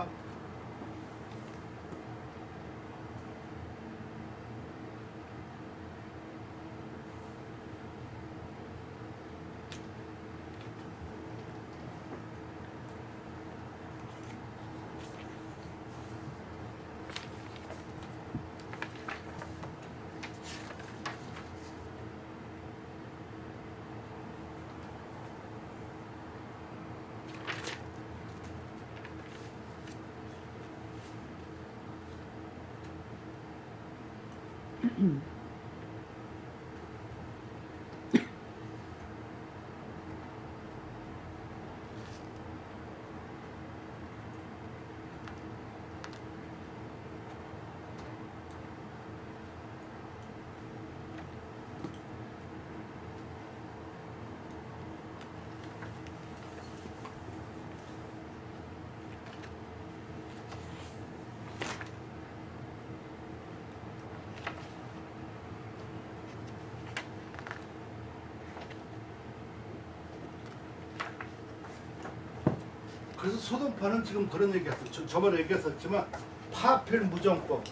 그래서 소동파는 지금 그런 얘기했어. 저번에 얘기했었지만 파필 무정법,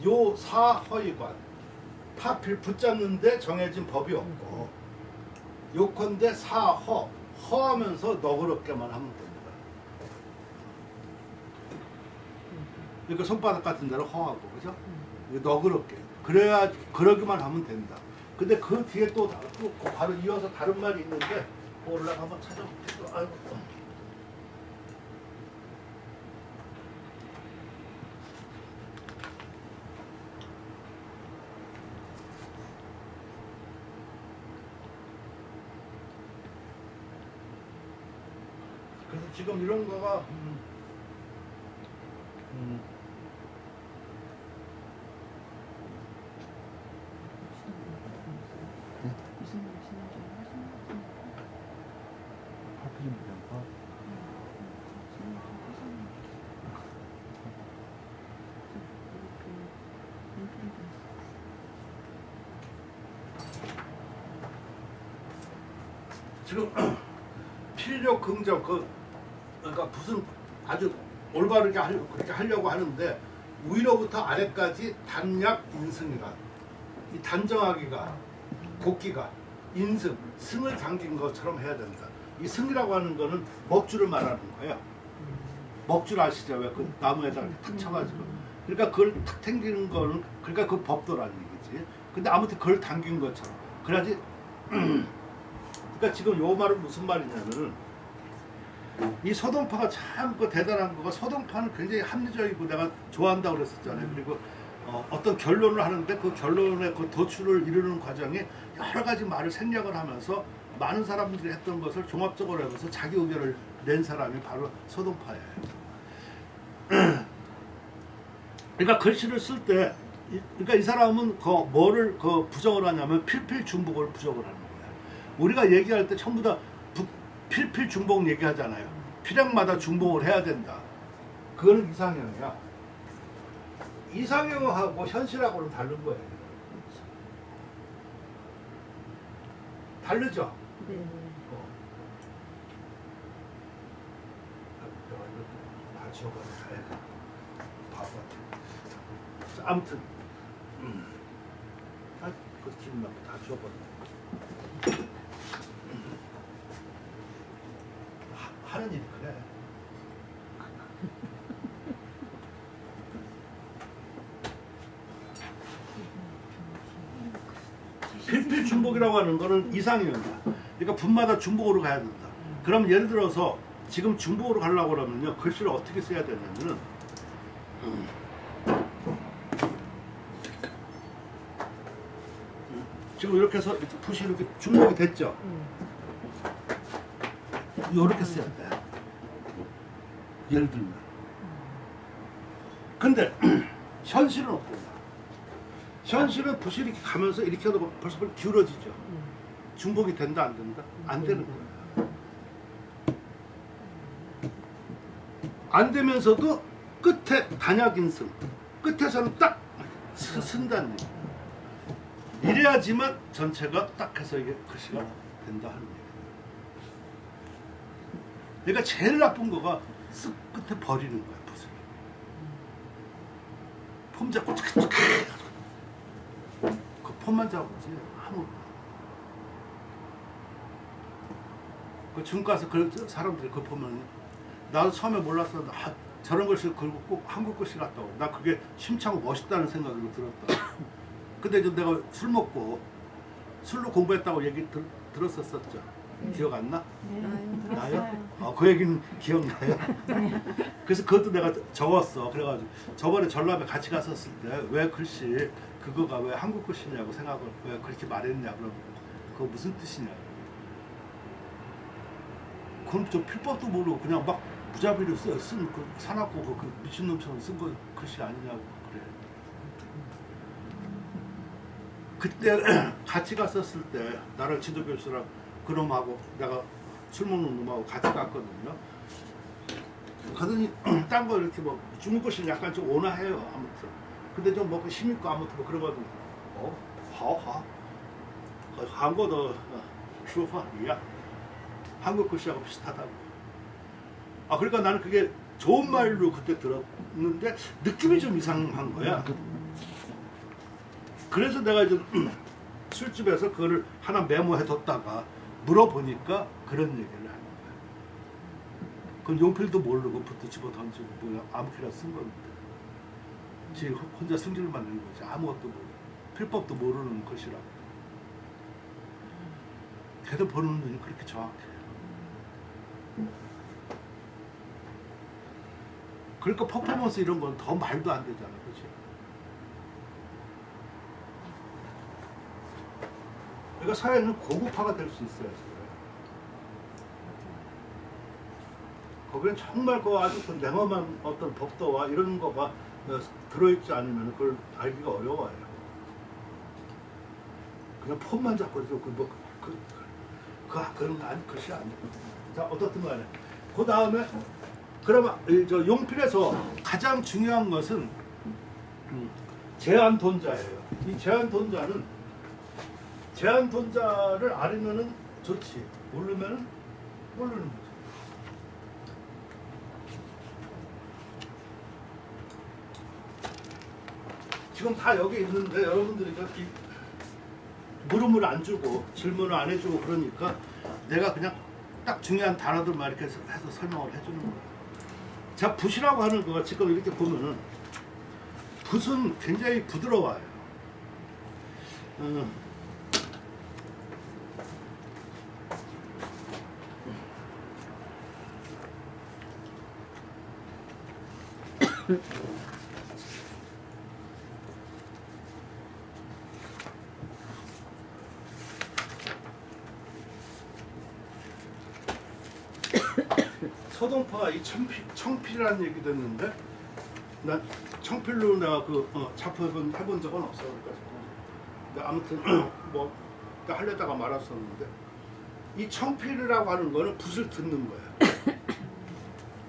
요사허위관. 파필 붙잡는데 정해진 법이 없고 요컨대 사허, 허하면서 너그럽게만 하면 됩니다. 그러니까 손바닥 같은 데로 허하고, 그죠? 너그럽게. 그래야 그러기만 하면 된다. 근데 그 뒤에 또 바로 이어서 다른 말이 있는데 그거 올라가 한번 찾아볼게요. 아이고. 그래서 지금 이런 거가 무슨 말씀을 좀 하시는 것 같은데. 파피즘 비장파. 지금 필력 긍정 그러니까 무슨 아주 올바르게 그렇게 하려고 하는데 위로부터 아래까지 단약 인승이가 이 단정하기가 곱기가 인승 승을 당긴 것처럼 해야 된다. 이 승이라고 하는 거는 먹줄을 말하는 거예요. 먹줄 아시죠? 왜 그 나무에다가 이렇게 탁 쳐가지고 그러니까 그걸 탁 당기는 거는 그러니까 그 법도라는 얘기지. 근데 아무튼 그걸 당긴 것처럼 그래야지. 그러니까 지금 요 말은 무슨 말이냐면은 이 소동파가 참 그 대단한 거가 소동파는 굉장히 합리적이고 내가 좋아한다고 그랬었잖아요. 그리고 어떤 결론을 하는데 그 결론의 그 도출을 이루는 과정에 여러 가지 말을 생략을 하면서 많은 사람들이 했던 것을 종합적으로 해서 자기 의견을 낸 사람이 바로 소동파예요. 그러니까 글씨를 쓸 때 그러니까 이 사람은 뭐를 부정을 하냐면 필필중복을 부정을 하는 거예요. 우리가 얘기할 때 전부 다 필필중복 얘기하잖아요. 필약마다 중복을 해야 된다. 그거는 이상형이야. 이상형하고 현실하고는 다른 거예요. 다르죠? 네. 다 지워버려. 바보. 아무튼 그 기분 나고 다 지워버려. 하는 일이 그래. 필필중복이라고 하는 거는 이상형이야. 그러니까 분마다 중복으로 가야 된다. 그럼 예를 들어서 지금 중복으로 가려고 그러면요 글씨를 어떻게 써야 되냐면은 지금 이렇게 해서 이렇게 붓이 이렇게 중복이 됐죠. 이렇게 써야 돼. 예를 들면. 근데 현실은 어떤가? 현실은 붓이 이렇게 가면서 이렇게 해도 벌써 기울어지죠. 중복이 된다 안 된다? 안 되는 거야. 안 되면서도 끝에 단약인승. 끝에서는 딱 쓴다는 얘기. 이래야지만 전체가 딱 해서 이게 글씨가 된다 하는 얘기예요. 그러니까 제일 나쁜 거가 쓱 끝에 버리는 거야, 붓을. 폼 잡고 착착 그 폼만 잡았지 아무. 그 중국 가서 그 사람들이 그 보면 나도 처음에 몰랐었는데 저런 글씨 그리고 꼭 한국 글씨 같다고. 나 그게 심차고 멋있다는 생각으로 들었다. 근데 이제 내가 술 먹고 술로 공부했다고 얘기 들었었죠. 기억 안 나? 네, 나요? 들었어요. 그 얘기는 기억나요? 그래서 그것도 내가 적었어. 그래가지고 저번에 전람회 같이 갔었을 때 왜 글씨 그거가 왜 한국 글씨냐고 생각을 왜 그렇게 말했냐 그럼 그거 무슨 뜻이냐. 그건 저 필법도 모르고 그냥 막 무자비로 쓴 그 사납고 그 미친놈처럼 쓴 거 글씨 아니냐고 그래. 그때 같이 갔었을 때 나를 지도교수랑 그놈하고 내가 술 먹는 놈하고 같이 갔거든요. 가더니 딴 거 이렇게 뭐 중국 것이 약간 좀 온화해요 아무튼. 근데 좀 먹고 힘있고 아무튼 뭐 그러거든. 하하. 한국어 수업이야. 한국 글씨하고 비슷하다고. 그러니까 나는 그게 좋은 말로 그때 들었는데 느낌이 좀 이상한 거야. 그래서 내가 이제 술집에서 그거를 하나 메모해뒀다가 물어보니까 그런 얘기를 하는 거야. 그건 용필도 모르고 붓도 집어 던지고 뭐야 아무렇게나 쓴 건데. 지 혼자 승질을 만든 거지. 아무것도 필법도 모르는 것이라. 걔도 보는 눈이 그렇게 정확해. 그러니까 퍼포먼스 이런 건 더 말도 안 되잖아, 그렇지? 그러니까 사회는 고급화가 될 수 있어요. 거기는 정말 그 아주 그 냉엄한 어떤 법도와 이런 거가 들어있지 않으면 그걸 알기가 어려워요. 그냥 폰만 잡고 있어. 그건 글씨 아니야. 자, 어떻든 간에. 그 다음에, 그러면 저 용필에서 가장 중요한 것은 제한 돈자예요. 이 제한 돈자는 제한 돈자를 알으면은 좋지. 모르면은 모르는 거지. 지금 다 여기 있는데 여러분들이 물음을 안 주고 질문을 안 해주고 그러니까 내가 그냥 딱 중요한 단어들만 이렇게 해서 설명을 해주는 거야. 자, 붓이라고 하는 거가 지금 이렇게 보면은 붓은 굉장히 부드러워요. 서동파가 이 청필이라는 얘기도 했는데 난 청필로 내가 작품 해본 적은 없어. 근데 아무튼 뭐 하려다가 말았었는데 이 청필이라고 하는 거는 붓을 듣는 거야.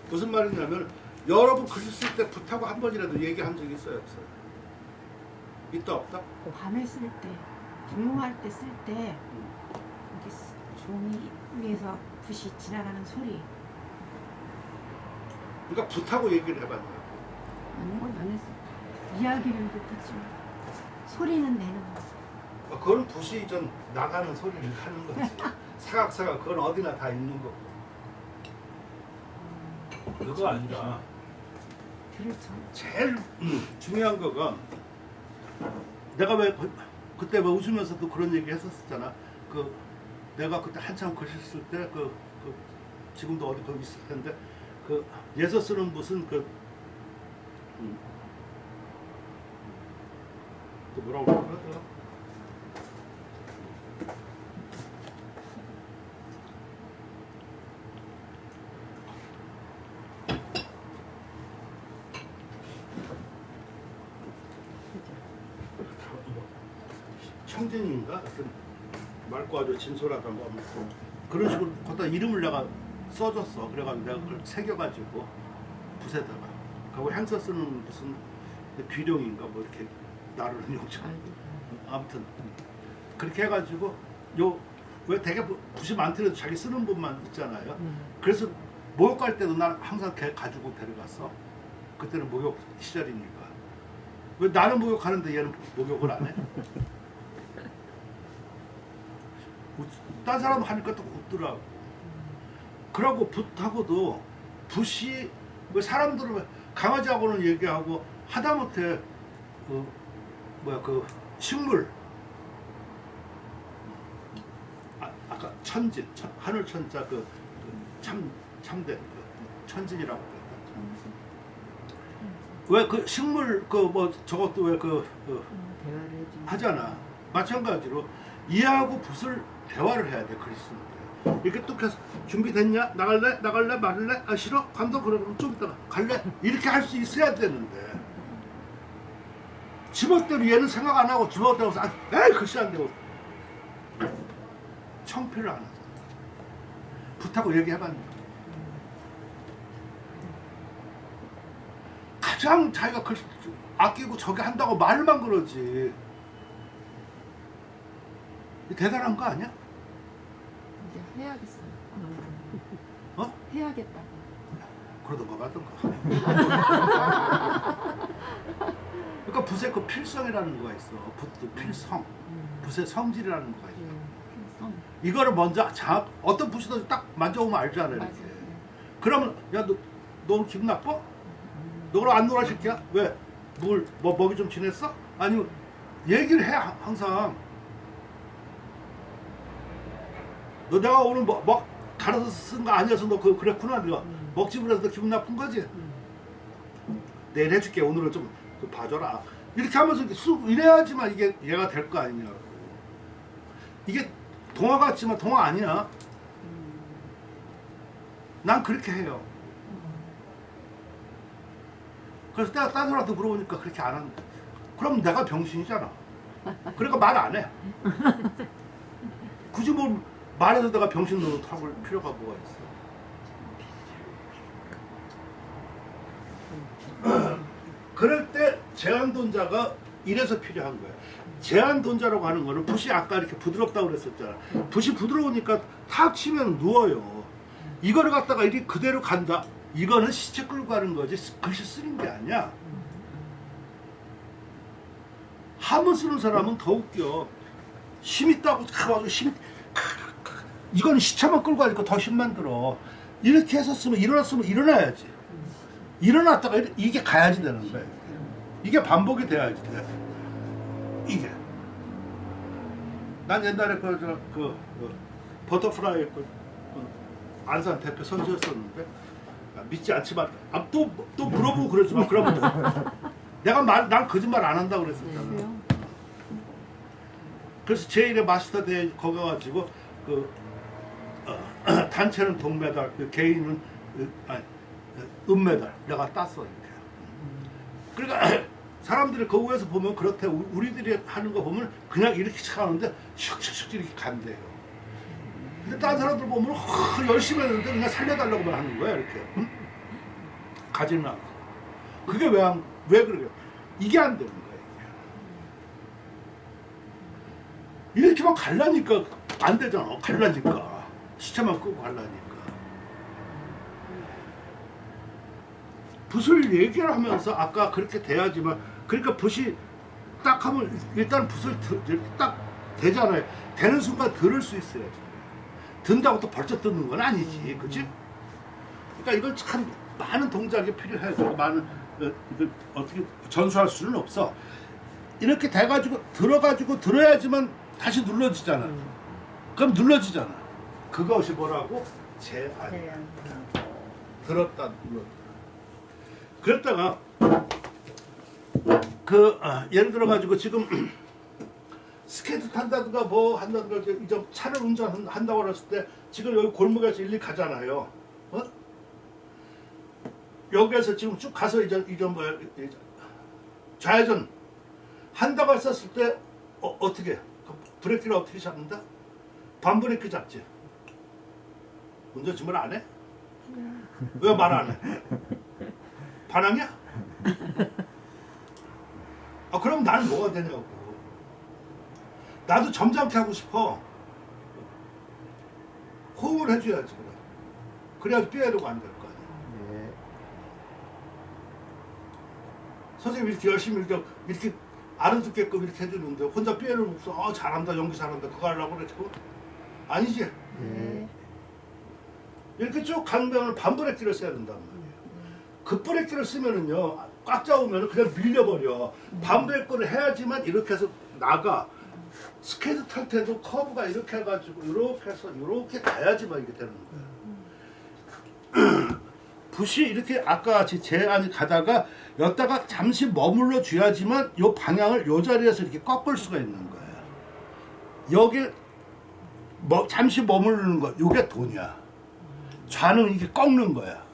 무슨 말이냐면 여러분 글 쓸 때 붓하고 한 번이라도 얘기한 적이 있어요, 없어요? 있다 없다? 밤에 쓸 때, 조용할 때 쓸 때 이렇게 종이 위에서 붓이 지나가는 소리. 그러니까 붓하고 얘기를 해봤냐. 아니, 건 안 했어. 이야기를 듣지만 소리는 내는 거. 그건 붓이 좀 나가는 소리를 하는 거지. 사각사각 그건 어디나 다 있는 거고. 그거 아니라 그렇죠. 제일 중요한 거가 내가 왜 그때 뭐 웃으면서도 그런 얘기 했었잖아. 내가 그때 한참 글 썼을 때 지금도 어디 거기 있을 텐데 예서 쓰는 무슨 또 뭐라고 그러더라? 청진인가? 하여튼 맑고 아주 진솔하다고 하면서 그런 식으로 거기다 이름을 내가 써줬어. 그래가지고 내가 그걸 새겨가지고 붓에다가 그리고 행서 쓰는 무슨 귀룡인가 뭐 이렇게 나르는 용처. 아무튼 그렇게 해가지고 왜 되게 붓이 많더라도 자기 쓰는 붓만 있잖아요. 그래서 목욕 갈 때도 난 항상 걔 가지고 데려갔어. 그때는 목욕 시절이니까. 왜 나는 목욕하는데 얘는 목욕을 안 해? 딴 사람 하니까 또 웃더라고. 그러고 붓하고도 붓이 왜 사람들은 강아지하고는 얘기하고 하다못해 식물 아까 천진 하늘 천자 참된 천진이라고 그랬다. 왜 그 식물 저것도 왜 대화를 해주는 하잖아. 마찬가지로 이하고 붓을 대화를 해야 돼. 글이 쓰는데 이렇게 뚝 해서 준비됐냐? 나갈래? 말래? 아 싫어? 간다 그러면 좀 있다가 갈래? 이렇게 할 수 있어야 되는데 지멋대로 얘는 생각 안 하고 지멋대로 에이 글씨 안 되고 청필을 안 하잖아. 붓하고 얘기해봤는데 가장 자기가 글 아끼고 저기 한다고 말만 그러지. 대단한 거 아니야? 이제 해야겠어요. 어? 해야겠다. 그러던가 말던가. 그러니까 붓의 그 필성이라는 거가 있어. 붓도 필성. 붓의 성질이라는 거가 있어. 성. 이거를 먼저 어떤 붓이든 딱 만져보면 알잖아. 이렇게. 맞아요. 그러면 야 너 기분 나빠? 너 그럼 안 놀아 새끼야? 왜? 뭐 먹이 좀 지냈어? 아니면 얘기를 해 항상. 너 내가 오늘 뭐 갈아서 쓴 거 아니어서 너 그랬구나. 네가 먹지 그래서 너 기분 나쁜 거지. 내일 해줄게. 오늘은 좀 봐줘라. 이렇게 하면서 이래야지만 이게 얘가 될 거 아니냐. 이게 동화 같지만 동화 아니야. 난 그렇게 해요. 그래서 내가 딴 사람한테 물어보니까 그렇게 안 한다. 그럼 내가 병신이잖아. 그러니까 말 안 해. 굳이 뭐 말해서 내가 병신 노릇 하고 필요가 뭐가 있어. 그럴 때 제한돈자가 이래서 필요한 거야. 제한돈자라고 하는 거는 붓이 아까 이렇게 부드럽다고 그랬었잖아. 붓이 부드러우니까 탁 치면 누워요. 이거를 갖다가 이렇게 그대로 간다. 이거는 시체 끌고 가는 거지 글씨 쓰는 게 아니야. 한번 쓰는 사람은 더 웃겨. 힘 있다고 가가지고 이건 시체만 끌고 가니까 더 힘만 들어. 이렇게 해서 쓰면 일어났으면 일어나야지. 일어났다가 이게 가야지 되는 거야. 이게 반복이 돼야지 돼. 이게. 난 옛날에 버터프라이 안산 대표 선수였었는데 믿지 않지만 또 물어보고 그러지만 그러면 난 거짓말 안 한다고 그랬었잖아. 그래서 제1회 마스터 대회 거기 가가지고 단체는 동메달, 개인은 은메달 내가 땄어 이렇게. 그러니까 사람들이 그 위에서 보면 그렇대. 우리들이 하는 거 보면 그냥 이렇게 하는데 슉슉슉 이렇게 간대요. 근데 다른 사람들 보면 열심히 했는데 그냥 살려달라고만 하는 거야 이렇게. 응? 가지는 않고. 그게 왜 그래요? 이게 안 되는 거야 이게. 이렇게만 갈라니까 안 되잖아. 갈라니까 시체만 끄고 갈라니까. 붓을 얘기를 하면서 아까 그렇게 돼야지만, 그러니까 붓이 딱 하면 일단 붓을 딱 되잖아요. 되는 순간 들을 수 있어야지. 든다고 또 벌쩍 듣는 건 아니지, 그렇지? 그러니까 이건 참 많은 동작이 필요해서 많은 이걸 어떻게 전수할 수는 없어. 이렇게 돼가지고 들어가지고 들어야지만 다시 눌러지잖아. 그럼 눌러지잖아. 그것이 뭐라고? 제안이야. 들었다 눌렀다. 그랬다가 예를 들어 가지고 지금 스케이트 탄다든가 뭐 한다든가 이제 차를 운전한다고 그랬을 때 지금 여기 골목에서 일리 가잖아요. 어? 여기에서 지금 쭉 가서 이제 뭐야 좌회전 한다고 했었을 때 어떻게 브레이크를 어떻게 잡는다? 반브레이크 잡지. 운전 지금 안 해? 왜 말 안 해? 반항이야? 그럼 나는 뭐가 되냐고. 나도 점잖게 하고 싶어. 호응을 해줘야지 그래. 그래야지 삐에로가 안 될 거 아니야. 네. 선생님이 이렇게 열심히 이렇게 알아듣게끔 이렇게 해주는데 혼자 삐에를 먹고 잘한다 연기 잘한다 그거 하려고 그래 지금? 아니지? 네. 이렇게 쭉 가면 반브레이크를 써야 된단 말이에요. 급브레이크를 쓰면은요 꽉 잡으면 그냥 밀려버려. 반브레이크를 해야지만 이렇게 해서 나가. 스케이트 탈 때도 커브가 이렇게 해가지고 이렇게 해서 이렇게 가야지만 이게 되는 거야. 붓이 이렇게 아까 같이 제안이 가다가 여기다가 잠시 머물러 줘야지만 요 방향을 요 자리에서 이렇게 꺾을 수가 있는 거야. 여기 잠시 머무르는 거 요게 돈이야. 좌는 이게 꺾는 거야.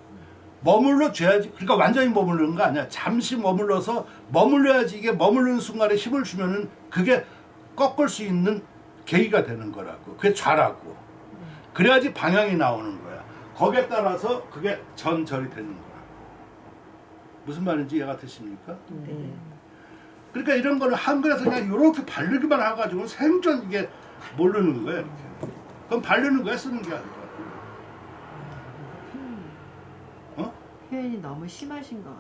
머물러 줘야지. 그러니까 완전히 머무르는 거 아니야. 잠시 머물러서 머물러야지. 이게 머무르는 순간에 힘을 주면은 그게 꺾을 수 있는 계기가 되는 거라고. 그게 좌라고. 그래야지 방향이 나오는 거야. 거기에 따라서 그게 전절이 되는 거야. 무슨 말인지 이해가 되십니까? 네. 그러니까 이런 거를 한글에서 그냥 이렇게 바르기만 해가지고 생전 이게 모르는 거야. 이렇게. 그럼 바르는 거야, 쓰는 게 아니라. 표현이 너무 심하신 것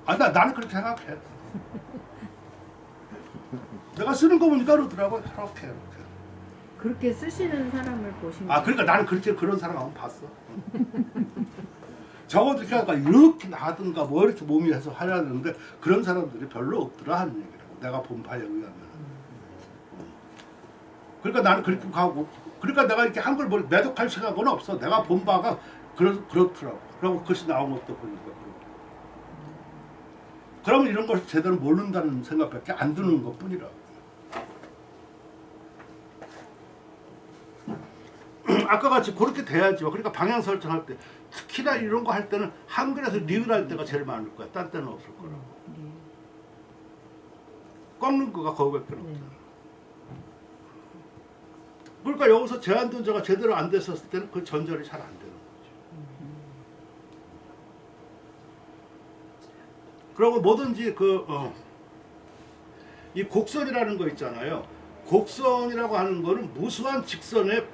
같아요. 나는 그렇게 생각해. 내가 쓰는 거 보니까 그러더라고. 이렇게. 그렇게 쓰시는 사람을 보시면 그러니까 나는 그렇게 그런 사람 한번 봤어. 적어도 이렇게 나든가 뭐 이렇게 몸이 해서 하야 되는데 그런 사람들이 별로 없더라 하는 얘기라고. 내가 본 바에 의하면. 그러니까 나는 그렇게 가고 그러니까 내가 이렇게 한글 매독할 생각은 없어. 내가 본 바가 그렇더라고. 그리고 그것이 나온 것도 보니까 그렇고. 그러면 이런 것을 제대로 모른다는 생각밖에 안 드는 것뿐이라. 아까 같이 그렇게 돼야죠. 그러니까 방향 설정할 때 특히나 이런 거 할 때는 한글에서 리을 할 때가 제일 많을 거야. 딴 때는 없을 거라고. 꺾는 거가 거기밖에 없잖아. 그러니까 여기서 제한전자가 제대로 안 됐었을 때는 그 전절이 잘 안 되는 거죠. 그리고 뭐든지 이 곡선이라는 거 있잖아요. 곡선이라고 하는 거는 무수한 직선의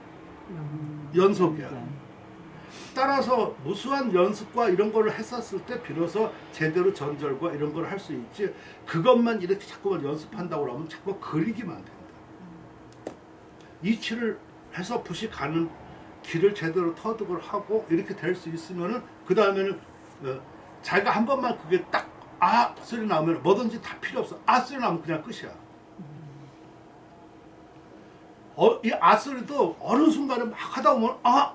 연속이야. 따라서 무수한 연습과 이런 거를 했었을 때 비로소 제대로 전절과 이런 걸 할 수 있지. 그것만 이렇게 자꾸만 연습한다고 하면 자꾸 그리기만 된다. 이치를 해서 붓이 가는 길을 제대로 터득을 하고 이렇게 될 수 있으면은 그 다음에는 자기가 한 번만 그게 딱 아 소리 나오면 뭐든지 다 필요 없어. 아 소리 나오면 그냥 끝이야. 이 아 소리도 어느 순간에 막 하다 보면 아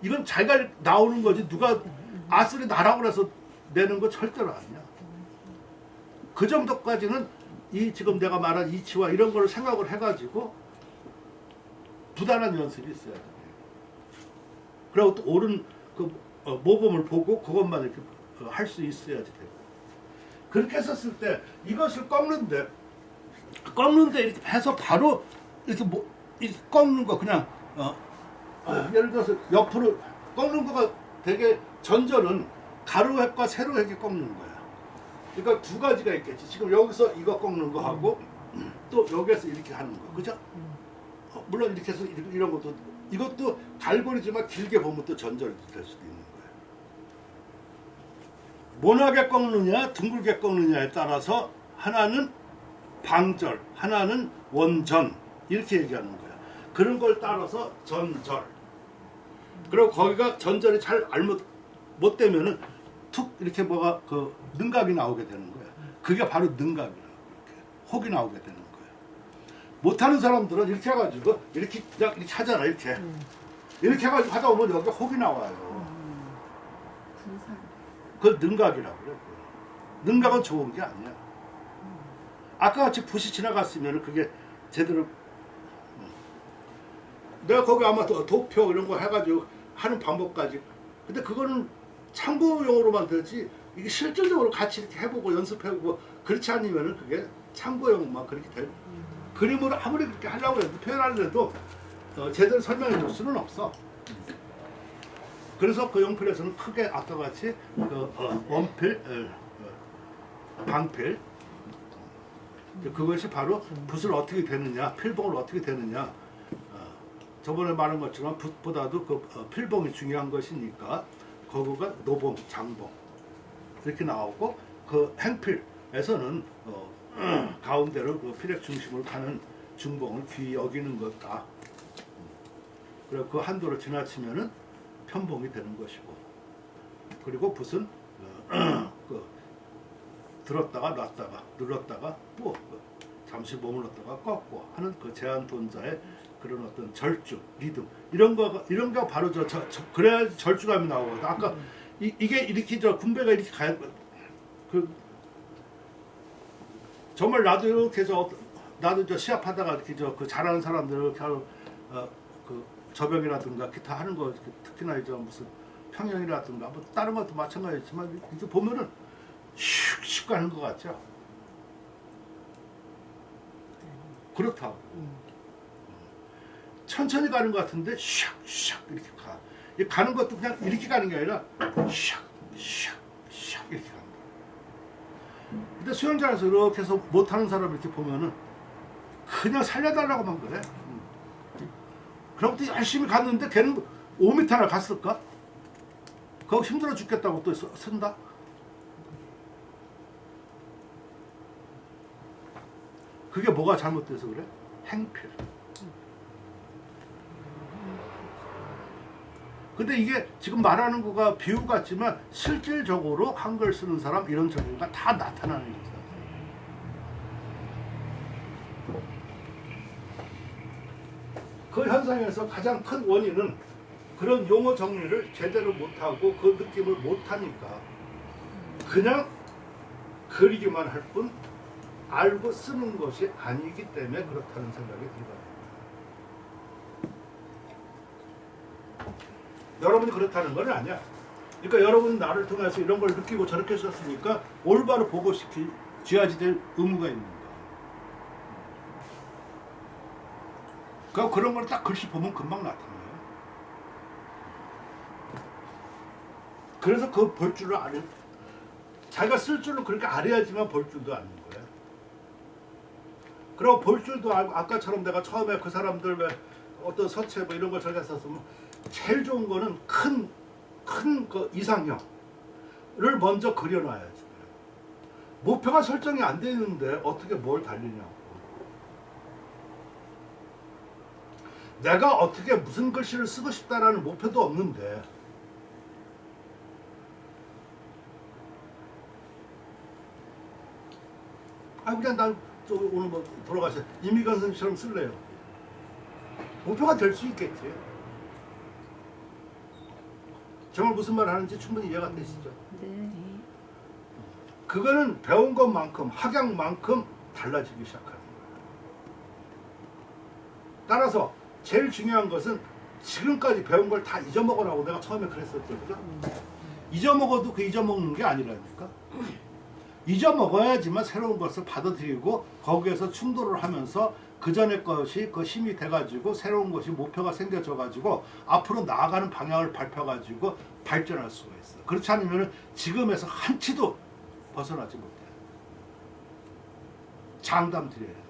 이건 자기가 나오는 거지 누가 아 소리 나라고 그래서 내는 거 절대로 아니야. 그 정도까지는 이 지금 내가 말한 이치와 이런 거를 생각을 해가지고 부단한 연습이 있어야 돼. 그리고 또 옳은 모범을 보고 그것만 이렇게 할 수 있어야지 되고. 그렇게 했었을 때 이것을 꺾는데 이렇게 해서 바로 이렇게 이렇게 꺾는 거 그냥 예를 들어서 옆으로 꺾는 거가 되게 전절은 가로획과 세로획이 꺾는 거야. 그러니까 두 가지가 있겠지. 지금 여기서 이거 꺾는 거 하고 또 여기에서 이렇게 하는 거, 그죠? 물론 이렇게 해서 이런 것도 이것도 갈고리지만 길게 보면 또 전절이 될 수도 있는 거예요. 모나게 꺾느냐 둥글게 꺾느냐에 따라서 하나는 방절, 하나는 원전 이렇게 얘기하는 거야. 그런 걸 따라서 전절. 그리고 거기가 전절이 잘 못 되면은 툭 이렇게 뭐가 능각이 나오게 되는 거야. 그게 바로 능각이라고 이렇게 혹이 나오게 되는 거야. 못하는 사람들은 이렇게 해가지고 이렇게 그냥 이렇게 하잖아. 이렇게 해가지고 하다 보면 여기 혹이 나와요. 그걸 능각이라고 그래. 능각은 좋은 게 아니야. 아까 같이 붓이 지나갔으면 그게 제대로 내가 거기 아마 도표 이런 거 해가지고 하는 방법까지. 근데 그거는 참고용으로만 되지 이게 실질적으로 같이 이렇게 해보고 연습해보고 그렇지 않으면은 그게 참고용만 그렇게 될. 그림으로 아무리 그렇게 하려고 해도 표현하려도 제대로 설명해 줄 수는 없어. 그래서 그 용필에서는 크게 아까 같이 원필, 방필 그것이 바로 붓을 어떻게 되느냐, 필봉을 어떻게 되느냐. 저번에 말한 것처럼 붓보다도 필봉이 중요한 것이니까 거기가 노봉, 장봉 이렇게 나오고 그 행필에서는 가운데로 필액 중심으로 가는 중봉을 귀히 여기는 것다. 그리고 그 한도를 지나치면은 편봉이 되는 것이고, 그리고 붓은 들었다가 놨다가 눌렀다가 또 잠시 머물렀다가 꺾고 하는 그 제한 돈자의 그런 어떤 절주, 리듬 이런 거 바로 그래야 절주감이 나오거든. 아까 이게 이렇게 군배가 이렇게 가야 정말 나도 이렇게 나도 시합하다가 이렇게 그 잘하는 사람들 저병이라든가 기타 하는 거 특히나 무슨 평영이라든가 뭐 다른 것도 마찬가지지만 이렇게 보면은 슉슉 가는 것 같죠. 그렇다고. 천천히 가는 것 같은데 슉슉 이렇게 가. 이 가는 것도 그냥 이렇게 가는 게 아니라 슉슉슉 이렇게 가는 거야. 근데 수영장에서 이렇게 해서 못하는 사람 이렇게 보면은 그냥 살려달라고만 그래. 그러고부터 열심히 갔는데 걔는 5m나 갔을까? 거기 힘들어 죽겠다고 또 쓴다? 그게 뭐가 잘못돼서 그래? 행필. 근데 이게 지금 말하는 거가 비유 같지만 실질적으로 한글 쓰는 사람 이런 정의가 다 나타나는 거죠. 그 현상에서 가장 큰 원인은 그런 용어 정리를 제대로 못하고 그 느낌을 못하니까 그냥 그리기만 할 뿐 알고 쓰는 것이 아니기 때문에 그렇다는 생각이 들어요. 여러분이 그렇다는 건 아니야. 그러니까 여러분이 나를 통해서 이런 걸 느끼고 저렇게 썼으니까 올바로 보고시켜야지 될 의무가 있는 거야. 그러니까 그런 걸 딱 글씨 보면 금방 나타나요. 그래서 그 볼 줄을 알아. 자기가 쓸 줄을 그렇게 알아야지만 볼 줄도 아는 거야. 그리고 볼 줄도 알고 아까처럼 내가 처음에 그 사람들 왜 어떤 서체 뭐 이런 걸 저렇게 썼으면 제일 좋은 거는 큰 그 이상형을 먼저 그려놔야지. 목표가 설정이 안 돼 있는데 어떻게 뭘 달리냐고. 내가 어떻게 무슨 글씨를 쓰고 싶다라는 목표도 없는데 그냥 난 오늘 뭐 돌아가셔 이미경 선생님처럼 쓸래요. 목표가 될 수 있겠지. 정말 무슨 말 하는지 충분히 이해가 되시죠? 네. 그거는 배운 것만큼 학양만큼 달라지기 시작하는 거예요. 따라서 제일 중요한 것은 지금까지 배운 걸 다 잊어먹으라고 내가 처음에 그랬었죠. 그죠? 잊어먹어도 그 잊어먹는 게 아니라니까. 잊어먹어야지만 새로운 것을 받아들이고 거기에서 충돌을 하면서 그 전의 것이 그 힘이 돼가지고 새로운 것이 목표가 생겨져가지고 앞으로 나아가는 방향을 밟혀가지고 발전할 수가 있어. 그렇지 않으면 지금에서 한치도 벗어나지 못해. 장담 드려야 돼.